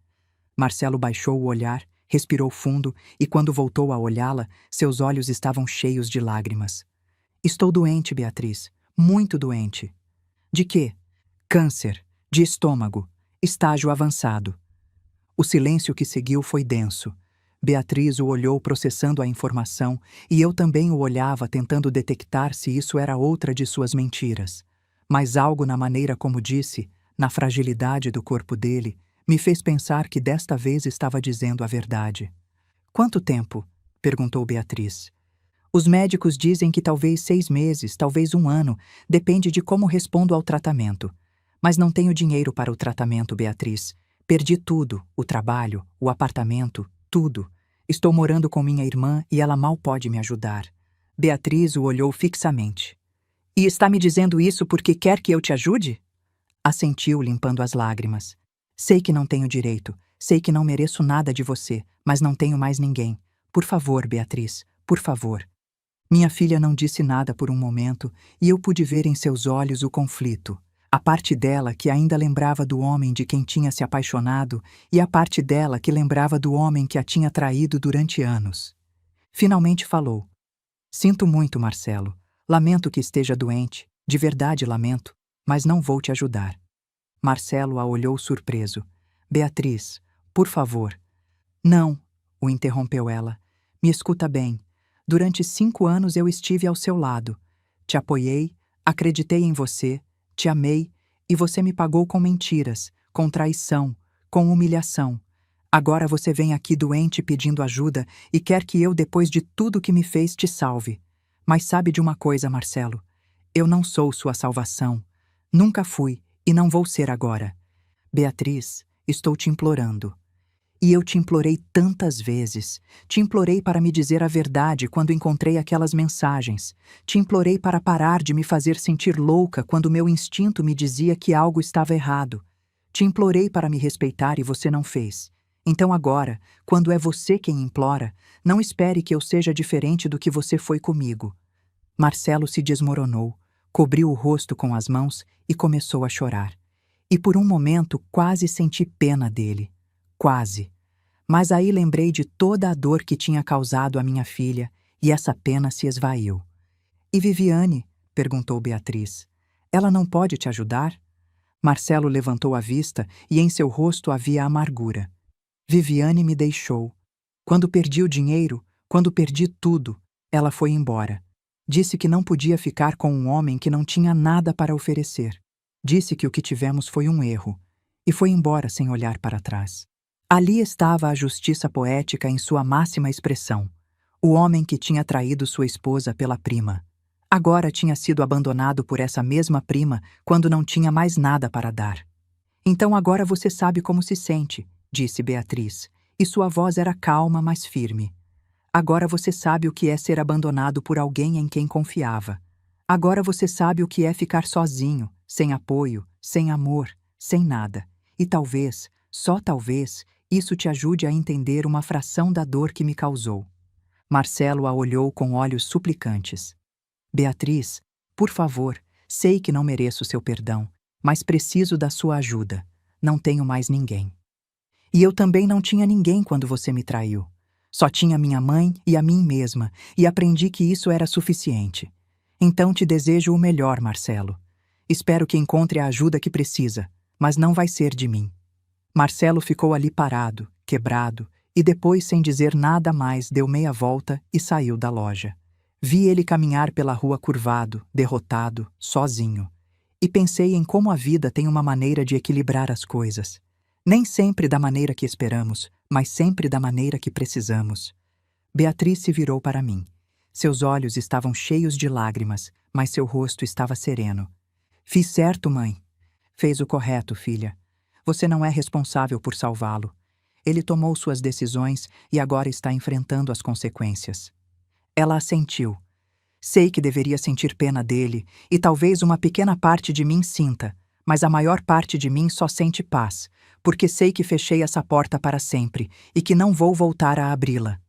Marcelo baixou o olhar, respirou fundo e quando voltou a olhá-la, seus olhos estavam cheios de lágrimas. Estou doente, Beatriz. Muito doente. De quê? Câncer. De estômago. Estágio avançado. O silêncio que seguiu foi denso. Beatriz o olhou processando a informação e eu também o olhava tentando detectar se isso era outra de suas mentiras. Mas algo na maneira como disse, na fragilidade do corpo dele, me fez pensar que desta vez estava dizendo a verdade. Quanto tempo? Perguntou Beatriz. Os médicos dizem que talvez 6 meses, talvez 1 ano, depende de como respondo ao tratamento. Mas não tenho dinheiro para o tratamento, Beatriz. Perdi tudo, o trabalho, o apartamento, tudo. Estou morando com minha irmã e ela mal pode me ajudar. Beatriz o olhou fixamente. E está me dizendo isso porque quer que eu te ajude? Assentiu, limpando as lágrimas. Sei que não tenho direito, sei que não mereço nada de você, mas não tenho mais ninguém. Por favor, Beatriz, por favor. Minha filha não disse nada por um momento e eu pude ver em seus olhos o conflito. A parte dela que ainda lembrava do homem de quem tinha se apaixonado e a parte dela que lembrava do homem que a tinha traído durante anos. Finalmente falou. Sinto muito, Marcelo. Lamento que esteja doente, de verdade lamento, mas não vou te ajudar. Marcelo a olhou surpreso. Beatriz, por favor. Não, o interrompeu ela. Me escuta bem. Durante 5 anos eu estive ao seu lado. Te apoiei, acreditei em você, te amei, e você me pagou com mentiras, com traição, com humilhação. Agora você vem aqui doente pedindo ajuda e quer que eu, depois de tudo que me fez, te salve. Mas sabe de uma coisa, Marcelo? Eu não sou sua salvação. Nunca fui e não vou ser agora. Beatriz, estou te implorando. E eu te implorei tantas vezes. Te implorei para me dizer a verdade quando encontrei aquelas mensagens. Te implorei para parar de me fazer sentir louca quando meu instinto me dizia que algo estava errado. Te implorei para me respeitar e você não fez. Então agora, quando é você quem implora, não espere que eu seja diferente do que você foi comigo. Marcelo se desmoronou, cobriu o rosto com as mãos e começou a chorar. E por um momento quase senti pena dele. Quase. Mas aí lembrei de toda a dor que tinha causado à minha filha e essa pena se esvaiu. E Viviane? Perguntou Beatriz. Ela não pode te ajudar? Marcelo levantou a vista e em seu rosto havia amargura. Viviane me deixou. Quando perdi o dinheiro, quando perdi tudo, ela foi embora. Disse que não podia ficar com um homem que não tinha nada para oferecer. Disse que o que tivemos foi um erro. E foi embora sem olhar para trás. Ali estava a justiça poética em sua máxima expressão. O homem que tinha traído sua esposa pela prima. Agora tinha sido abandonado por essa mesma prima quando não tinha mais nada para dar. Então agora você sabe como se sente, disse Beatriz, e sua voz era calma, mas firme. Agora você sabe o que é ser abandonado por alguém em quem confiava. Agora você sabe o que é ficar sozinho, sem apoio, sem amor, sem nada. E talvez, só talvez, isso te ajude a entender uma fração da dor que me causou. Marcelo a olhou com olhos suplicantes. Beatriz, por favor, sei que não mereço seu perdão, mas preciso da sua ajuda. Não tenho mais ninguém. E eu também não tinha ninguém quando você me traiu. Só tinha minha mãe e a mim mesma, e aprendi que isso era suficiente. Então te desejo o melhor, Marcelo. Espero que encontre a ajuda que precisa, mas não vai ser de mim. Marcelo ficou ali parado, quebrado, e depois, sem dizer nada mais, deu meia volta e saiu da loja. Vi ele caminhar pela rua curvado, derrotado, sozinho. E pensei em como a vida tem uma maneira de equilibrar as coisas. Nem sempre da maneira que esperamos, mas sempre da maneira que precisamos. Beatriz se virou para mim. Seus olhos estavam cheios de lágrimas, mas seu rosto estava sereno. Fiz certo, mãe. Fez o correto, filha. Você não é responsável por salvá-lo. Ele tomou suas decisões e agora está enfrentando as consequências. Ela assentiu. Sei que deveria sentir pena dele, e talvez uma pequena parte de mim sinta, mas a maior parte de mim só sente paz, porque sei que fechei essa porta para sempre e que não vou voltar a abri-la.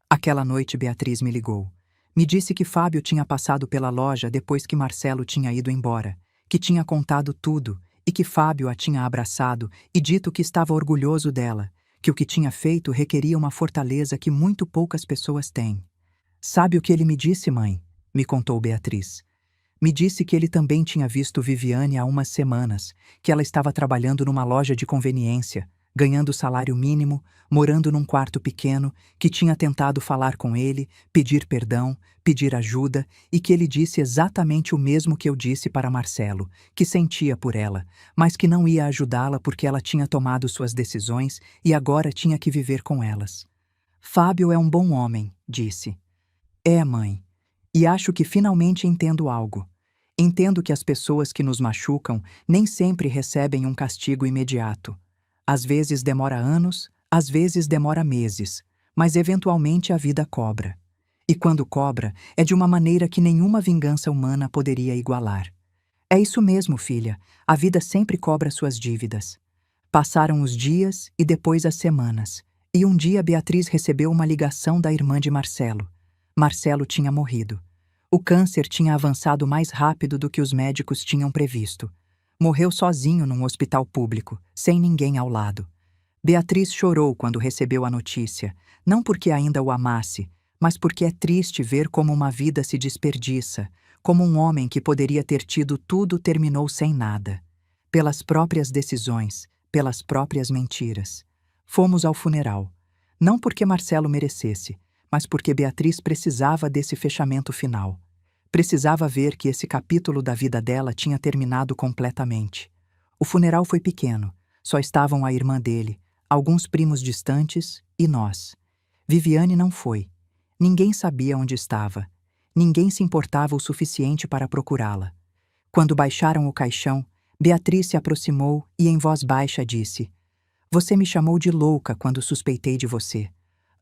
Aquela noite Beatriz me ligou. Me disse que Fábio tinha passado pela loja depois que Marcelo tinha ido embora, que tinha contado tudo e que Fábio a tinha abraçado e dito que estava orgulhoso dela, que o que tinha feito requeria uma fortaleza que muito poucas pessoas têm. Sabe o que ele me disse, mãe? Me contou Beatriz. Me disse que ele também tinha visto Viviane há umas semanas, que ela estava trabalhando numa loja de conveniência, ganhando salário mínimo, morando num quarto pequeno, que tinha tentado falar com ele, pedir perdão, pedir ajuda, e que ele disse exatamente o mesmo que eu disse para Marcelo, que sentia por ela, mas que não ia ajudá-la porque ela tinha tomado suas decisões e agora tinha que viver com elas. Fábio é um bom homem, disse. É, mãe. E acho que finalmente entendo algo. Entendo que as pessoas que nos machucam nem sempre recebem um castigo imediato. Às vezes demora anos, às vezes demora meses, mas eventualmente a vida cobra. E quando cobra, é de uma maneira que nenhuma vingança humana poderia igualar. É isso mesmo, filha, a vida sempre cobra suas dívidas. Passaram os dias e depois as semanas, e um dia Beatriz recebeu uma ligação da irmã de Marcelo. Marcelo tinha morrido. O câncer tinha avançado mais rápido do que os médicos tinham previsto. Morreu sozinho num hospital público, sem ninguém ao lado. Beatriz chorou quando recebeu a notícia, não porque ainda o amasse, mas porque é triste ver como uma vida se desperdiça, como um homem que poderia ter tido tudo terminou sem nada. Pelas próprias decisões, pelas próprias mentiras. Fomos ao funeral. Não porque Marcelo merecesse, mas porque Beatriz precisava desse fechamento final. Precisava ver que esse capítulo da vida dela tinha terminado completamente. O funeral foi pequeno, só estavam a irmã dele, alguns primos distantes e nós. Viviane não foi. Ninguém sabia onde estava. Ninguém se importava o suficiente para procurá-la. Quando baixaram o caixão, Beatriz se aproximou e em voz baixa disse: "Você me chamou de louca quando suspeitei de você.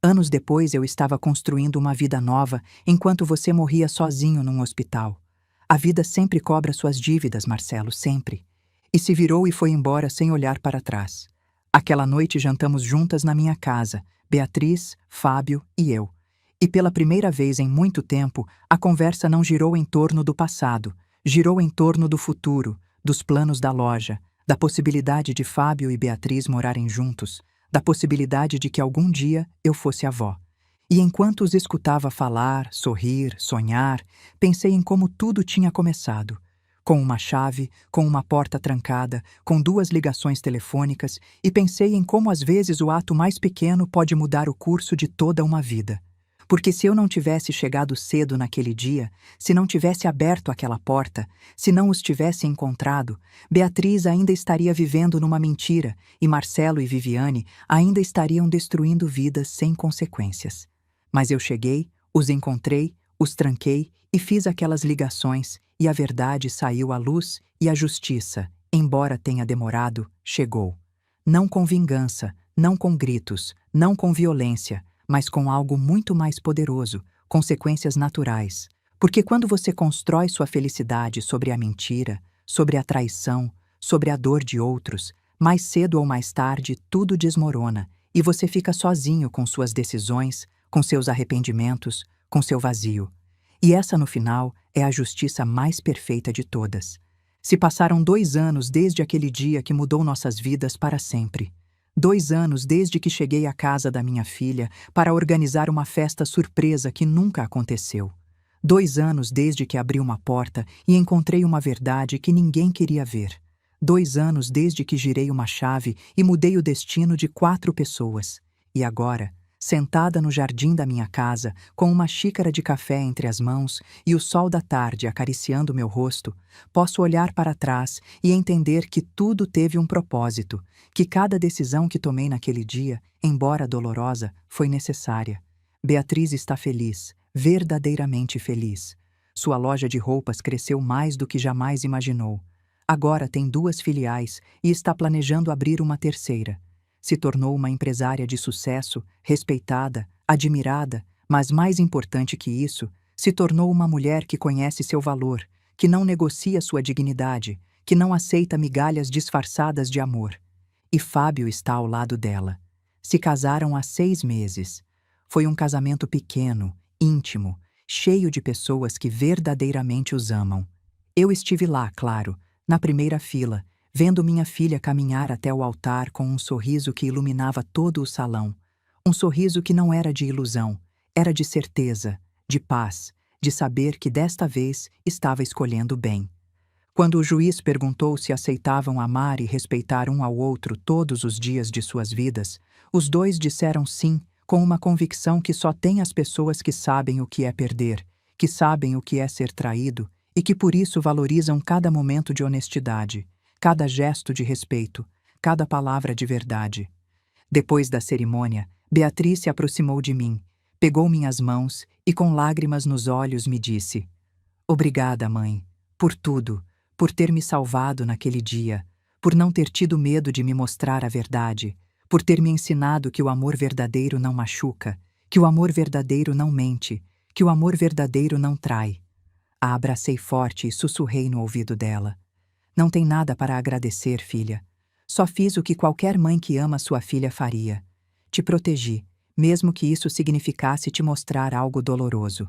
Anos depois eu estava construindo uma vida nova enquanto você morria sozinho num hospital. A vida sempre cobra suas dívidas, Marcelo, sempre." E se virou e foi embora sem olhar para trás. Aquela noite jantamos juntas na minha casa, Beatriz, Fábio e eu. E pela primeira vez em muito tempo, a conversa não girou em torno do passado, girou em torno do futuro, dos planos da loja, da possibilidade de Fábio e Beatriz morarem juntos, da possibilidade de que algum dia eu fosse avó. E enquanto os escutava falar, sorrir, sonhar, pensei em como tudo tinha começado. Com uma chave, com uma porta trancada, com 2 ligações telefônicas, e pensei em como às vezes o ato mais pequeno pode mudar o curso de toda uma vida. Porque se eu não tivesse chegado cedo naquele dia, se não tivesse aberto aquela porta, se não os tivesse encontrado, Beatriz ainda estaria vivendo numa mentira e Marcelo e Viviane ainda estariam destruindo vidas sem consequências. Mas eu cheguei, os encontrei, os tranquei e fiz aquelas ligações e a verdade saiu à luz e a justiça, embora tenha demorado, chegou. Não com vingança, não com gritos, não com violência, mas com algo muito mais poderoso, consequências naturais. Porque quando você constrói sua felicidade sobre a mentira, sobre a traição, sobre a dor de outros, mais cedo ou mais tarde tudo desmorona e você fica sozinho com suas decisões, com seus arrependimentos, com seu vazio. E essa, no final, é a justiça mais perfeita de todas. Se passaram 2 anos desde aquele dia que mudou nossas vidas para sempre. 2 anos desde que cheguei à casa da minha filha para organizar uma festa surpresa que nunca aconteceu. 2 anos desde que abri uma porta e encontrei uma verdade que ninguém queria ver. 2 anos desde que girei uma chave e mudei o destino de 4 pessoas. E agora, sentada no jardim da minha casa, com uma xícara de café entre as mãos e o sol da tarde acariciando meu rosto, posso olhar para trás e entender que tudo teve um propósito, que cada decisão que tomei naquele dia, embora dolorosa, foi necessária. Beatriz está feliz, verdadeiramente feliz. Sua loja de roupas cresceu mais do que jamais imaginou. Agora tem 2 filiais e está planejando abrir uma terceira. Se tornou uma empresária de sucesso, respeitada, admirada, mas mais importante que isso, se tornou uma mulher que conhece seu valor, que não negocia sua dignidade, que não aceita migalhas disfarçadas de amor. E Fábio está ao lado dela. Se casaram há 6 meses. Foi um casamento pequeno, íntimo, cheio de pessoas que verdadeiramente os amam. Eu estive lá, claro, na primeira fila, vendo minha filha caminhar até o altar com um sorriso que iluminava todo o salão. Um sorriso que não era de ilusão, era de certeza, de paz, de saber que desta vez estava escolhendo bem. Quando o juiz perguntou se aceitavam amar e respeitar um ao outro todos os dias de suas vidas, os 2 disseram sim, com uma convicção que só tem as pessoas que sabem o que é perder, que sabem o que é ser traído e que por isso valorizam cada momento de honestidade, cada gesto de respeito, cada palavra de verdade. Depois da cerimônia, Beatriz se aproximou de mim, pegou minhas mãos e com lágrimas nos olhos me disse: "Obrigada, mãe, por tudo, por ter me salvado naquele dia, por não ter tido medo de me mostrar a verdade, por ter me ensinado que o amor verdadeiro não machuca, que o amor verdadeiro não mente, que o amor verdadeiro não trai." A abracei forte e sussurrei no ouvido dela: "Não tem nada para agradecer, filha. Só fiz o que qualquer mãe que ama sua filha faria. Te protegi, mesmo que isso significasse te mostrar algo doloroso."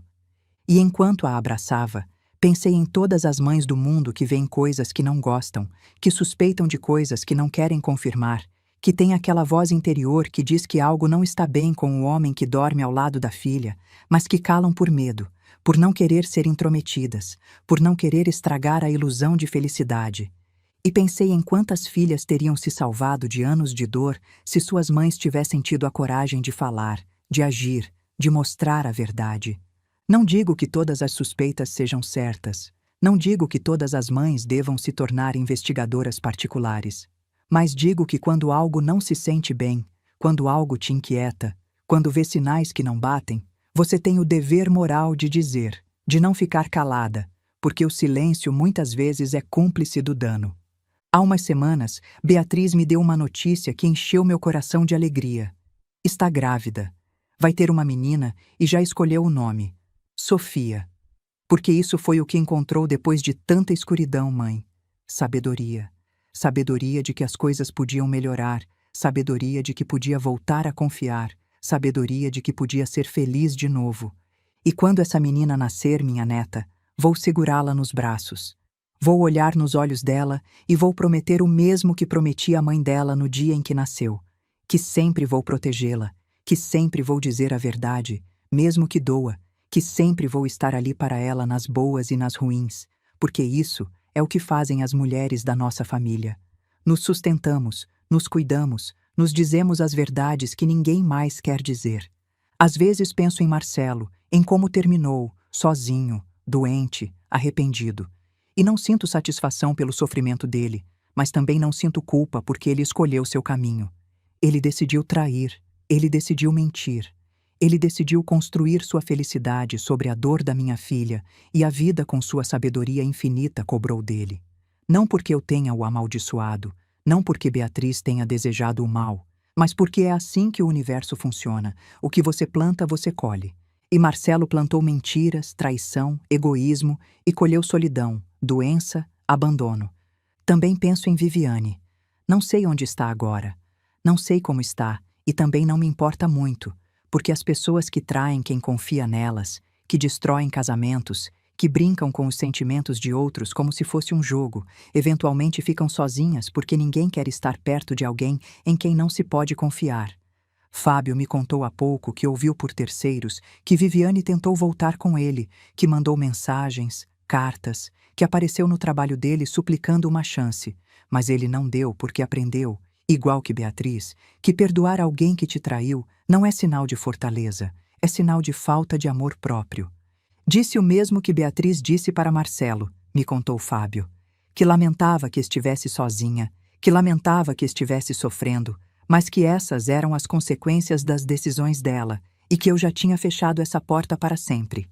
E enquanto a abraçava, pensei em todas as mães do mundo que veem coisas que não gostam, que suspeitam de coisas que não querem confirmar, que têm aquela voz interior que diz que algo não está bem com o homem que dorme ao lado da filha, mas que calam por medo, por não querer ser intrometidas, por não querer estragar a ilusão de felicidade. E pensei em quantas filhas teriam se salvado de anos de dor se suas mães tivessem tido a coragem de falar, de agir, de mostrar a verdade. Não digo que todas as suspeitas sejam certas. Não digo que todas as mães devam se tornar investigadoras particulares. Mas digo que quando algo não se sente bem, quando algo te inquieta, quando vê sinais que não batem, você tem o dever moral de dizer, de não ficar calada, porque o silêncio muitas vezes é cúmplice do dano. Há umas semanas, Beatriz me deu uma notícia que encheu meu coração de alegria. Está grávida. Vai ter uma menina e já escolheu o nome. Sofia. Porque isso foi o que encontrou depois de tanta escuridão, mãe. Sabedoria. Sabedoria de que as coisas podiam melhorar, sabedoria de que podia voltar a confiar, sabedoria de que podia ser feliz de novo. E quando essa menina nascer, minha neta, vou segurá-la nos braços. Vou olhar nos olhos dela e vou prometer o mesmo que prometi à mãe dela no dia em que nasceu, que sempre vou protegê-la, que sempre vou dizer a verdade, mesmo que doa, que sempre vou estar ali para ela nas boas e nas ruins, porque isso é o que fazem as mulheres da nossa família. Nos sustentamos, nos cuidamos, nos dizemos as verdades que ninguém mais quer dizer. Às vezes penso em Marcelo, em como terminou, sozinho, doente, arrependido. E não sinto satisfação pelo sofrimento dele, mas também não sinto culpa porque ele escolheu seu caminho. Ele decidiu trair, ele decidiu mentir. Ele decidiu construir sua felicidade sobre a dor da minha filha e a vida com sua sabedoria infinita cobrou dele. Não porque eu tenha o amaldiçoado, não porque Beatriz tenha desejado o mal, mas porque é assim que o universo funciona. O que você planta, você colhe. E Marcelo plantou mentiras, traição, egoísmo e colheu solidão, doença, abandono. Também penso em Viviane. Não sei onde está agora. Não sei como está e também não me importa muito, porque as pessoas que traem quem confia nelas, que destroem casamentos, que brincam com os sentimentos de outros como se fosse um jogo, eventualmente ficam sozinhas porque ninguém quer estar perto de alguém em quem não se pode confiar. Fábio me contou há pouco que ouviu por terceiros que Viviane tentou voltar com ele, que mandou mensagens, cartas, que apareceu no trabalho dele suplicando uma chance, mas ele não deu porque aprendeu, igual que Beatriz, que perdoar alguém que te traiu não é sinal de fortaleza, é sinal de falta de amor próprio. Disse o mesmo que Beatriz disse para Marcelo, me contou Fábio, que lamentava que estivesse sozinha, que lamentava que estivesse sofrendo, mas que essas eram as consequências das decisões dela e que eu já tinha fechado essa porta para sempre.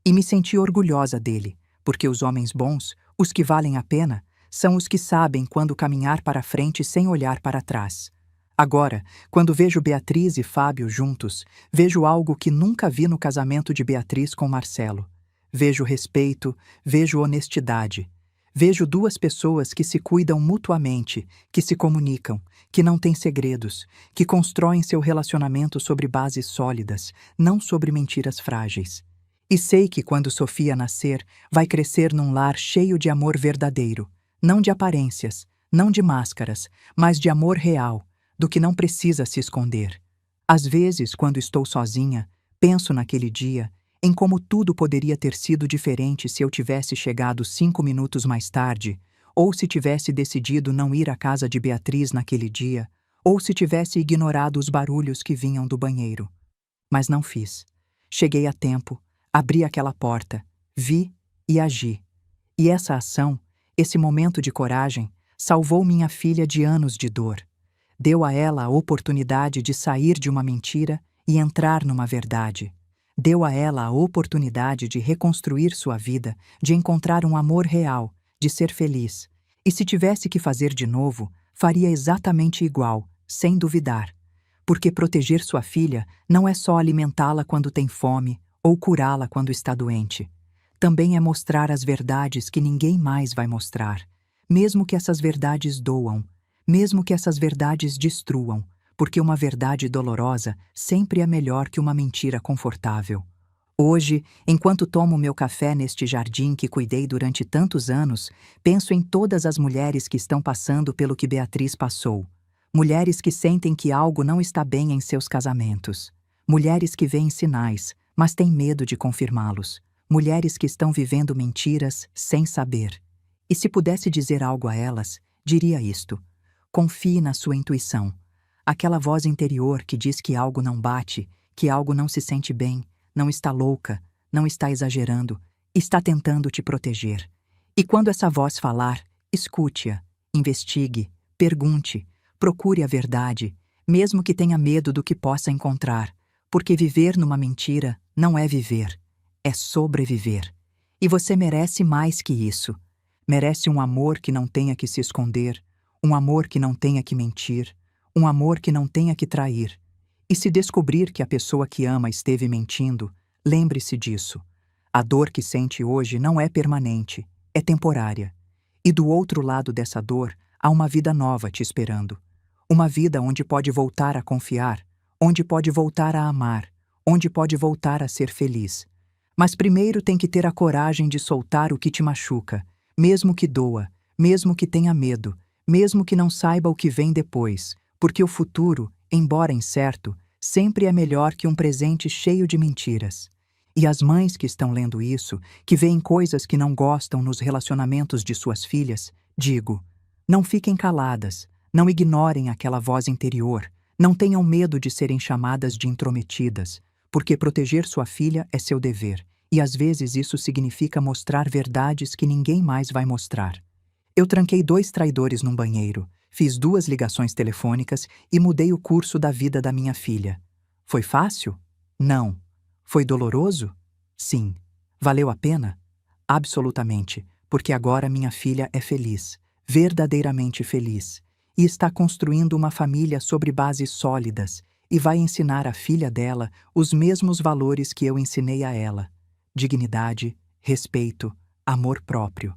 E me senti orgulhosa dele, porque os homens bons, os que valem a pena, são os que sabem quando caminhar para frente sem olhar para trás. Agora, quando vejo Beatriz e Fábio juntos, vejo algo que nunca vi no casamento de Beatriz com Marcelo. Vejo respeito, vejo honestidade. Vejo duas pessoas que se cuidam mutuamente, que se comunicam, que não têm segredos, que constroem seu relacionamento sobre bases sólidas, não sobre mentiras frágeis. E sei que quando Sofia nascer, vai crescer num lar cheio de amor verdadeiro, não de aparências, não de máscaras, mas de amor real, do que não precisa se esconder. Às vezes, quando estou sozinha, penso naquele dia, em como tudo poderia ter sido diferente se eu tivesse chegado 5 minutos mais tarde, ou se tivesse decidido não ir à casa de Beatriz naquele dia, ou se tivesse ignorado os barulhos que vinham do banheiro. Mas não fiz. Cheguei a tempo, abri aquela porta, vi e agi. E essa ação, esse momento de coragem, salvou minha filha de anos de dor. Deu a ela a oportunidade de sair de uma mentira e entrar numa verdade. Deu a ela a oportunidade de reconstruir sua vida, de encontrar um amor real, de ser feliz. E se tivesse que fazer de novo, faria exatamente igual, sem duvidar. Porque proteger sua filha não é só alimentá-la quando tem fome ou curá-la quando está doente. Também é mostrar as verdades que ninguém mais vai mostrar, mesmo que essas verdades doam, mesmo que essas verdades destruam, porque uma verdade dolorosa sempre é melhor que uma mentira confortável. Hoje, enquanto tomo meu café neste jardim que cuidei durante tantos anos, penso em todas as mulheres que estão passando pelo que Beatriz passou. Mulheres que sentem que algo não está bem em seus casamentos. Mulheres que veem sinais, mas têm medo de confirmá-los. Mulheres que estão vivendo mentiras sem saber. E se pudesse dizer algo a elas, diria isto: confie na sua intuição. Aquela voz interior que diz que algo não bate, que algo não se sente bem, não está louca, não está exagerando, está tentando te proteger. E quando essa voz falar, escute-a, investigue, pergunte, procure a verdade, mesmo que tenha medo do que possa encontrar, porque viver numa mentira não é viver, é sobreviver. E você merece mais que isso. Merece um amor que não tenha que se esconder, um amor que não tenha que mentir, um amor que não tenha que trair. E se descobrir que a pessoa que ama esteve mentindo, lembre-se disso. A dor que sente hoje não é permanente, é temporária. E do outro lado dessa dor, há uma vida nova te esperando. Uma vida onde pode voltar a confiar, onde pode voltar a amar, onde pode voltar a ser feliz. Mas primeiro tem que ter a coragem de soltar o que te machuca, mesmo que doa, mesmo que tenha medo, mesmo que não saiba o que vem depois, porque o futuro, embora incerto, sempre é melhor que um presente cheio de mentiras. E as mães que estão lendo isso, que veem coisas que não gostam nos relacionamentos de suas filhas, digo, não fiquem caladas, não ignorem aquela voz interior, não tenham medo de serem chamadas de intrometidas, porque proteger sua filha é seu dever, e às vezes isso significa mostrar verdades que ninguém mais vai mostrar. Eu tranquei 2 traidores num banheiro, fiz 2 ligações telefônicas e mudei o curso da vida da minha filha. Foi fácil? Não. Foi doloroso? Sim. Valeu a pena? Absolutamente, porque agora minha filha é feliz, verdadeiramente feliz, e está construindo uma família sobre bases sólidas e vai ensinar à filha dela os mesmos valores que eu ensinei a ela: dignidade, respeito, amor próprio.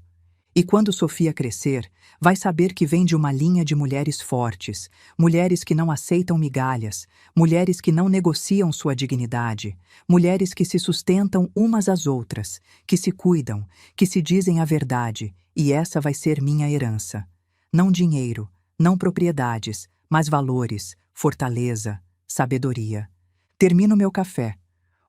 E quando Sofia crescer, vai saber que vem de uma linha de mulheres fortes, mulheres que não aceitam migalhas, mulheres que não negociam sua dignidade, mulheres que se sustentam umas às outras, que se cuidam, que se dizem a verdade, e essa vai ser minha herança. Não dinheiro, não propriedades, mas valores, fortaleza, sabedoria. Termino meu café.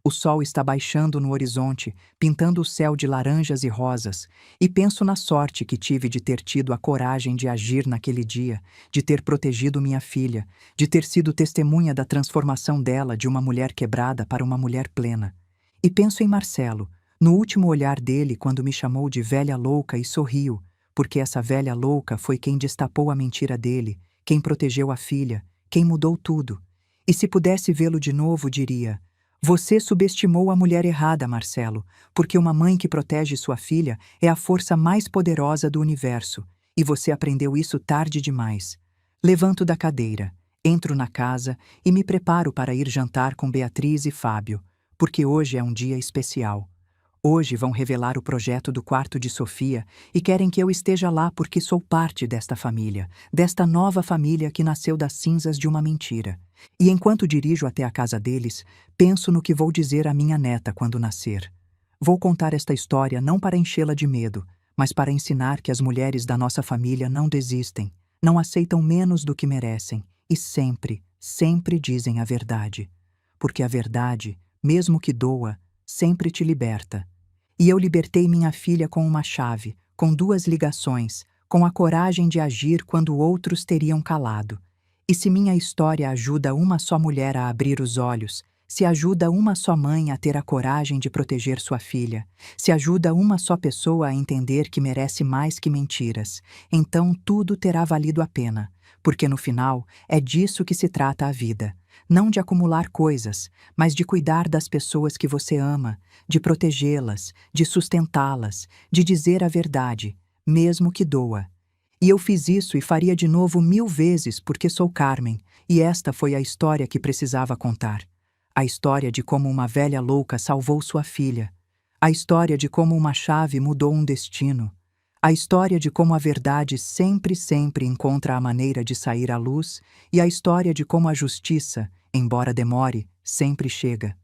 O sol está baixando no horizonte, pintando o céu de laranjas e rosas, e penso na sorte que tive de ter tido a coragem de agir naquele dia, de ter protegido minha filha, de ter sido testemunha da transformação dela de uma mulher quebrada para uma mulher plena. E penso em Marcelo, no último olhar dele quando me chamou de velha louca e sorriu, porque essa velha louca foi quem destapou a mentira dele, quem protegeu a filha, quem mudou tudo. E se pudesse vê-lo de novo, diria: você subestimou a mulher errada, Marcelo, porque uma mãe que protege sua filha é a força mais poderosa do universo, e você aprendeu isso tarde demais. Levanto da cadeira, entro na casa e me preparo para ir jantar com Beatriz e Fábio, porque hoje é um dia especial. Hoje vão revelar o projeto do quarto de Sofia e querem que eu esteja lá porque sou parte desta família, desta nova família que nasceu das cinzas de uma mentira. E enquanto dirijo até a casa deles, penso no que vou dizer à minha neta quando nascer. Vou contar esta história não para enchê-la de medo, mas para ensinar que as mulheres da nossa família não desistem, não aceitam menos do que merecem e sempre, sempre dizem a verdade. Porque a verdade, mesmo que doa, sempre te liberta. E eu libertei minha filha com uma chave, com 2 ligações, com a coragem de agir quando outros teriam calado. E se minha história ajuda uma só mulher a abrir os olhos, se ajuda uma só mãe a ter a coragem de proteger sua filha, se ajuda uma só pessoa a entender que merece mais que mentiras, então tudo terá valido a pena, porque no final é disso que se trata a vida. Não de acumular coisas, mas de cuidar das pessoas que você ama, de protegê-las, de sustentá-las, de dizer a verdade, mesmo que doa. E eu fiz isso e faria de novo 1000 vezes porque sou Carmen, e esta foi a história que precisava contar. A história de como uma velha louca salvou sua filha. A história de como uma chave mudou um destino. A história de como a verdade sempre, sempre encontra a maneira de sair à luz e a história de como a justiça, embora demore, sempre chega.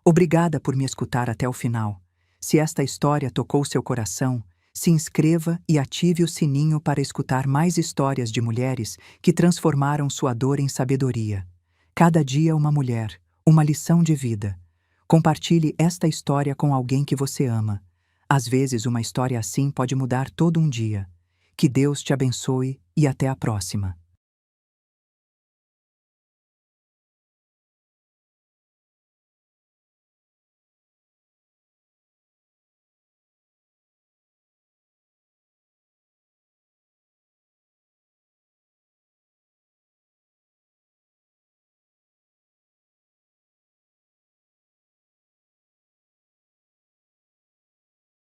Obrigada por me escutar até o final. Se esta história tocou seu coração, se inscreva e ative o sininho para escutar mais histórias de mulheres que transformaram sua dor em sabedoria. Cada dia uma mulher, uma lição de vida. Compartilhe esta história com alguém que você ama. Às vezes, uma história assim pode mudar todo um dia. Que Deus te abençoe e até a próxima.